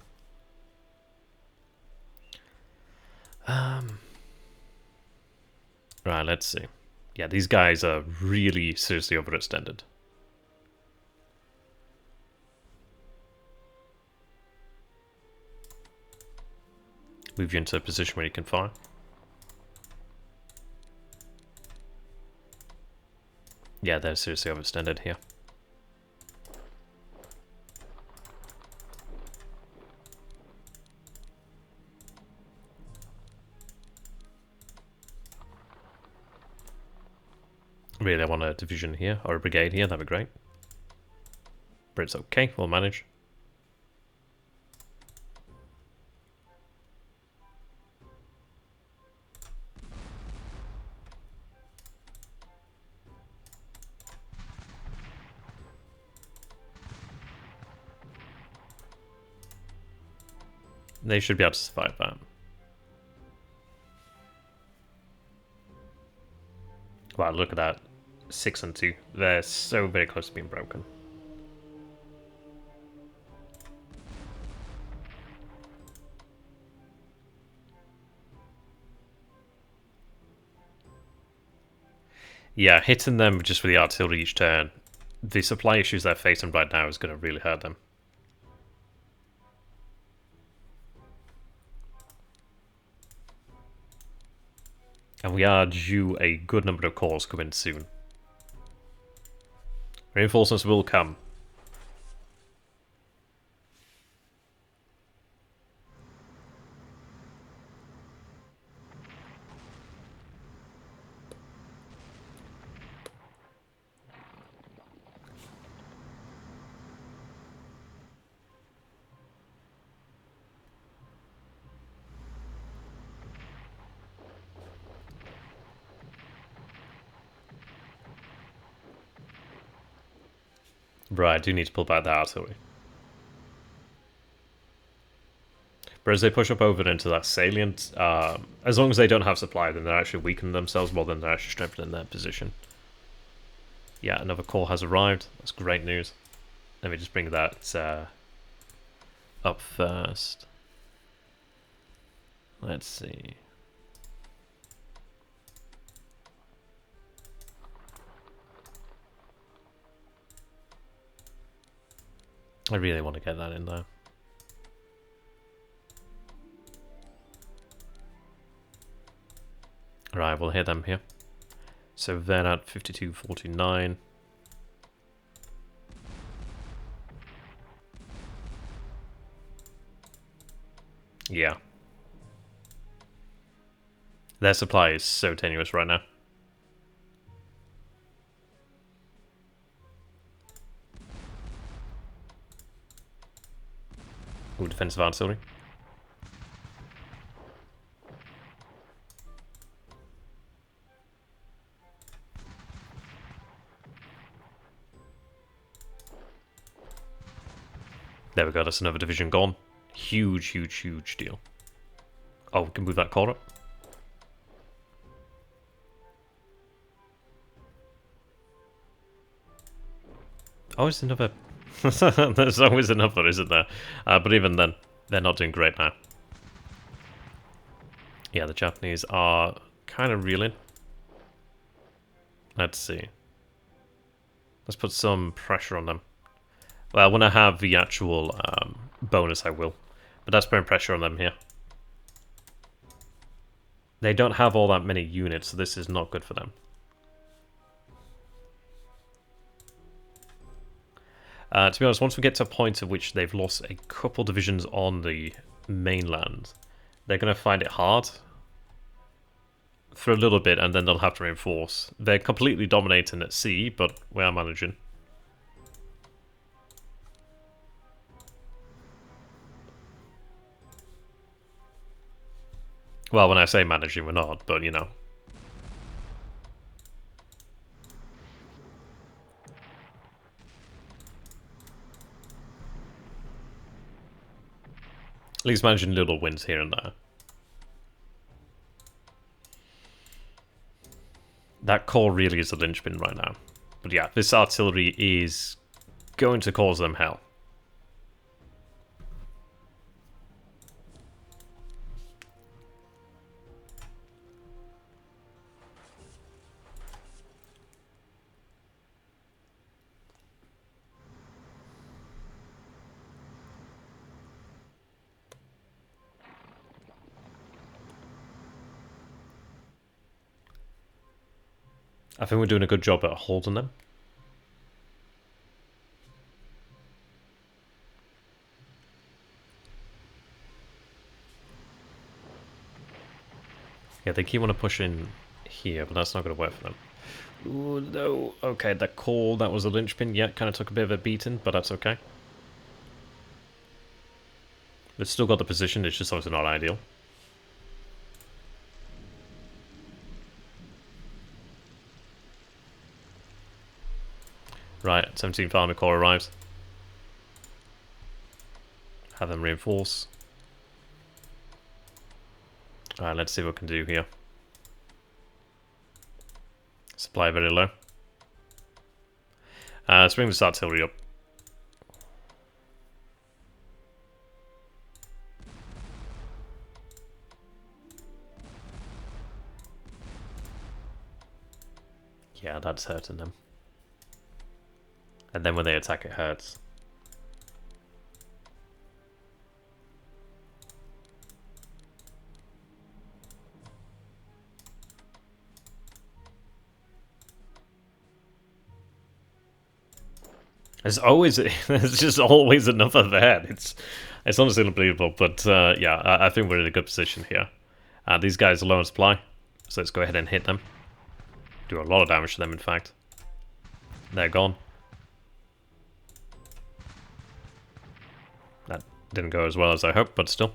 Right, let's see. Yeah, these guys are really seriously overextended. Move you into a position where you can fire. Yeah, they're seriously overextended here. Really, I want a division here, or a brigade here, that'd be great. But it's okay, we'll manage. They should be able to survive that. Wow, look at that. 6 and 2. They're so very close to being broken. Yeah, hitting them just with the artillery each turn, the supply issues they're facing right now is going to really hurt them. And we are due a good number of corps coming soon. Reinforcements will come. Right, I do need to pull back the artillery. But as they push up over into that salient, as long as they don't have supply, then they're actually weakening themselves more than they're actually strengthening their position. Yeah, another call has arrived. That's great news. Let me just bring that up first. Let's see. I really want to get that in there. Alright, we'll hit them here. So then at 52.49. Yeah. Their supply is so tenuous right now. Ooh, defensive artillery. There we go, that's another division gone. Huge, huge, huge deal. Oh, we can move that core up. Always another... There's always another, isn't there? But even then, they're not doing great now. Yeah, the Japanese are kind of reeling. Let's see. Let's put some pressure on them. Well, when I have the actual bonus, I will. But that's putting pressure on them here. They don't have all that many units, so this is not good for them. To be honest, once we get to a point at which they've lost a couple divisions on the mainland, they're going to find it hard for a little bit, and then they'll have to reinforce. They're completely dominating at sea, but we are managing. Well, when I say managing, we're not, but you know. At least managing little wins here and there. That core really is a linchpin right now. But yeah, this artillery is going to cause them hell. I think we're doing a good job at holding them. Yeah, they keep want to push in here, but that's not going to work for them. Ooh, no. Okay, that call, that was a linchpin. Yeah, kind of took a bit of a beating, but that's okay. It's still got the position, it's just obviously not ideal. Right, 17th Army Corps arrives. Have them reinforce. Alright, let's see what we can do here. Supply very low. Let's bring this artillery up. Yeah, that's hurting them. And then when they attack, it hurts. There's always, there's just always enough of that. It's honestly unbelievable. But yeah, I think we're in a good position here. These guys are low on supply, so let's go ahead and hit them. Do a lot of damage to them, in fact. They're gone. That didn't go as well as I hoped, but still.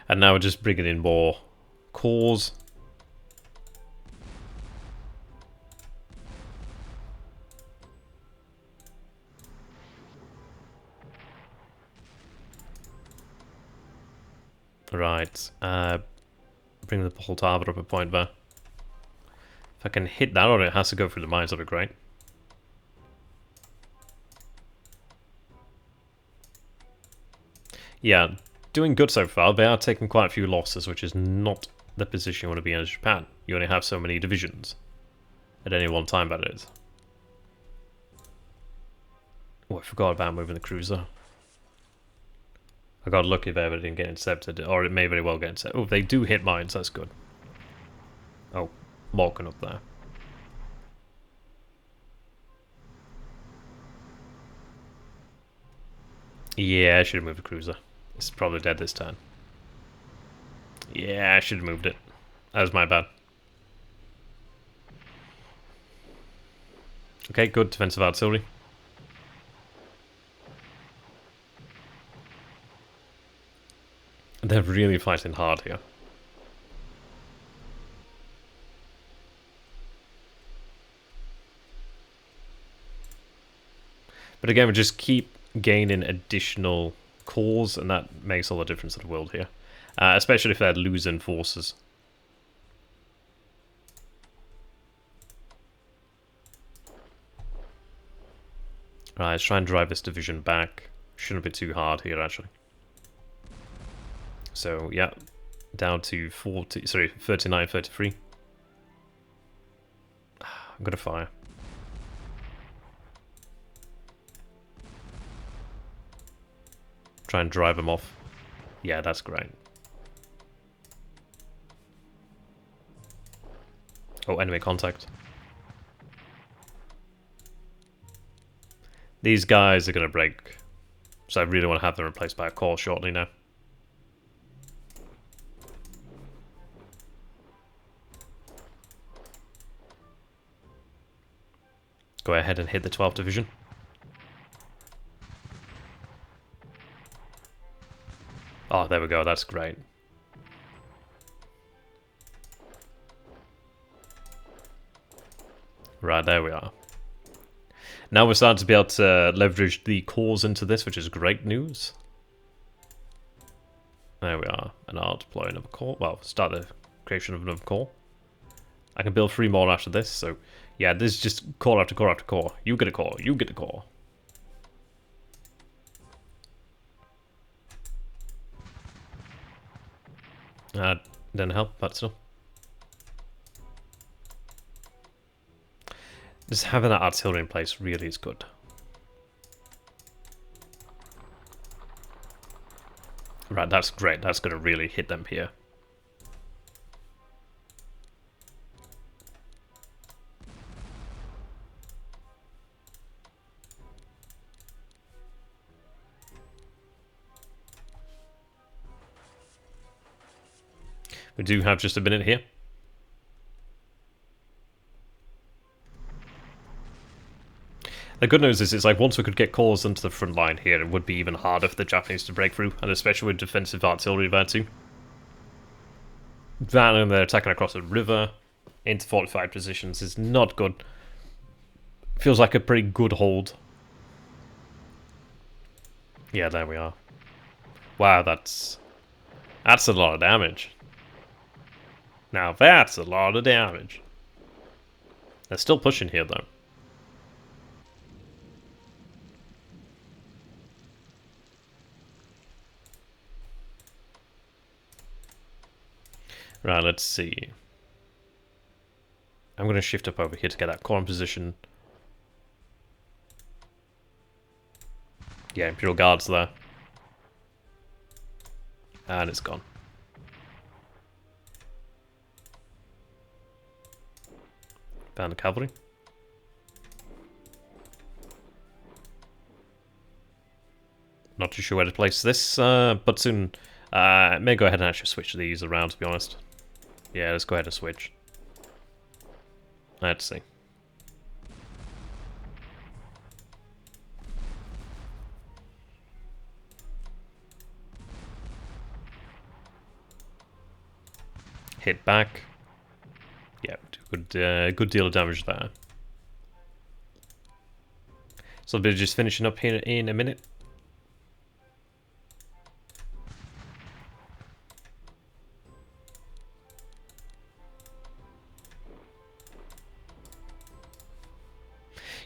And now we're just bringing in more cores. Right. Bring the Poltava up a point there. If I can hit that, or it has to go through the mines, that'd be great. Yeah, doing good so far. They are taking quite a few losses, which is not the position you want to be in as Japan. You only have so many divisions at any one time, that is. Oh, I forgot about moving the cruiser. I got lucky there, but it didn't get intercepted, or it may very well get intercepted. Oh, they do hit mines, that's good. Oh, Malkin up there. Yeah, I should have moved the cruiser. It's probably dead this time. Yeah, I should have moved it. That was my bad. Okay, good defensive artillery. They're really fighting hard here. But again, we just keep gaining additional cores, and that makes all the difference in the world here. Especially if they're losing forces. Right, let's try and drive this division back. Shouldn't be too hard here, actually. So, yeah, down to 39, 33. I'm gonna fire. Try and drive them off. Yeah, that's great. Oh, enemy contact. These guys are gonna break. So I really want to have them replaced by a core shortly now. Go ahead and hit the 12th Division. Oh, there we go, that's great. Right, there we are. Now we're starting to be able to leverage the cores into this, which is great news. There we are. And I'll deploy another core. Well, start the creation of another core. I can build 3 more after this, so yeah, this is just core after core after core. You get a core, you get a core. Didn't help, but still. Just having that artillery in place really is good. Right, that's great. That's going to really hit them here. We do have just a minute here. The good news is, it's like once we could get cores into the front line here, it would be even harder for the Japanese to break through, and especially with defensive artillery there too. That and they're attacking across the river into fortified positions is not good. Feels like a pretty good hold. Yeah, there we are. Wow, that's a lot of damage. Now that's a lot of damage. They're still pushing here though. Right, let's see. I'm going to shift up over here to get that core in position. Yeah, Imperial Guard's there. And it's gone. Found the cavalry. Not too sure where to place this, but soon I may go ahead and actually switch these around, to be honest. Yeah, let's go ahead and switch. Let's see. Hit back. Yeah, good deal of damage there. So I'll be just finishing up here in a minute.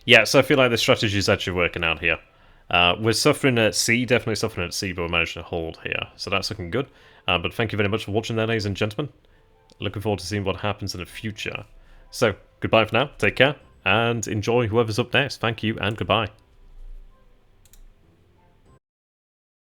Yeah, so I feel like the strategy is actually working out here. We're suffering at sea, definitely suffering at sea, but we're managing to hold here. So that's looking good. But thank you very much for watching there, ladies and gentlemen. Looking forward to seeing what happens in the future. So, goodbye for now, take care, and enjoy whoever's up next. Thank you, and goodbye.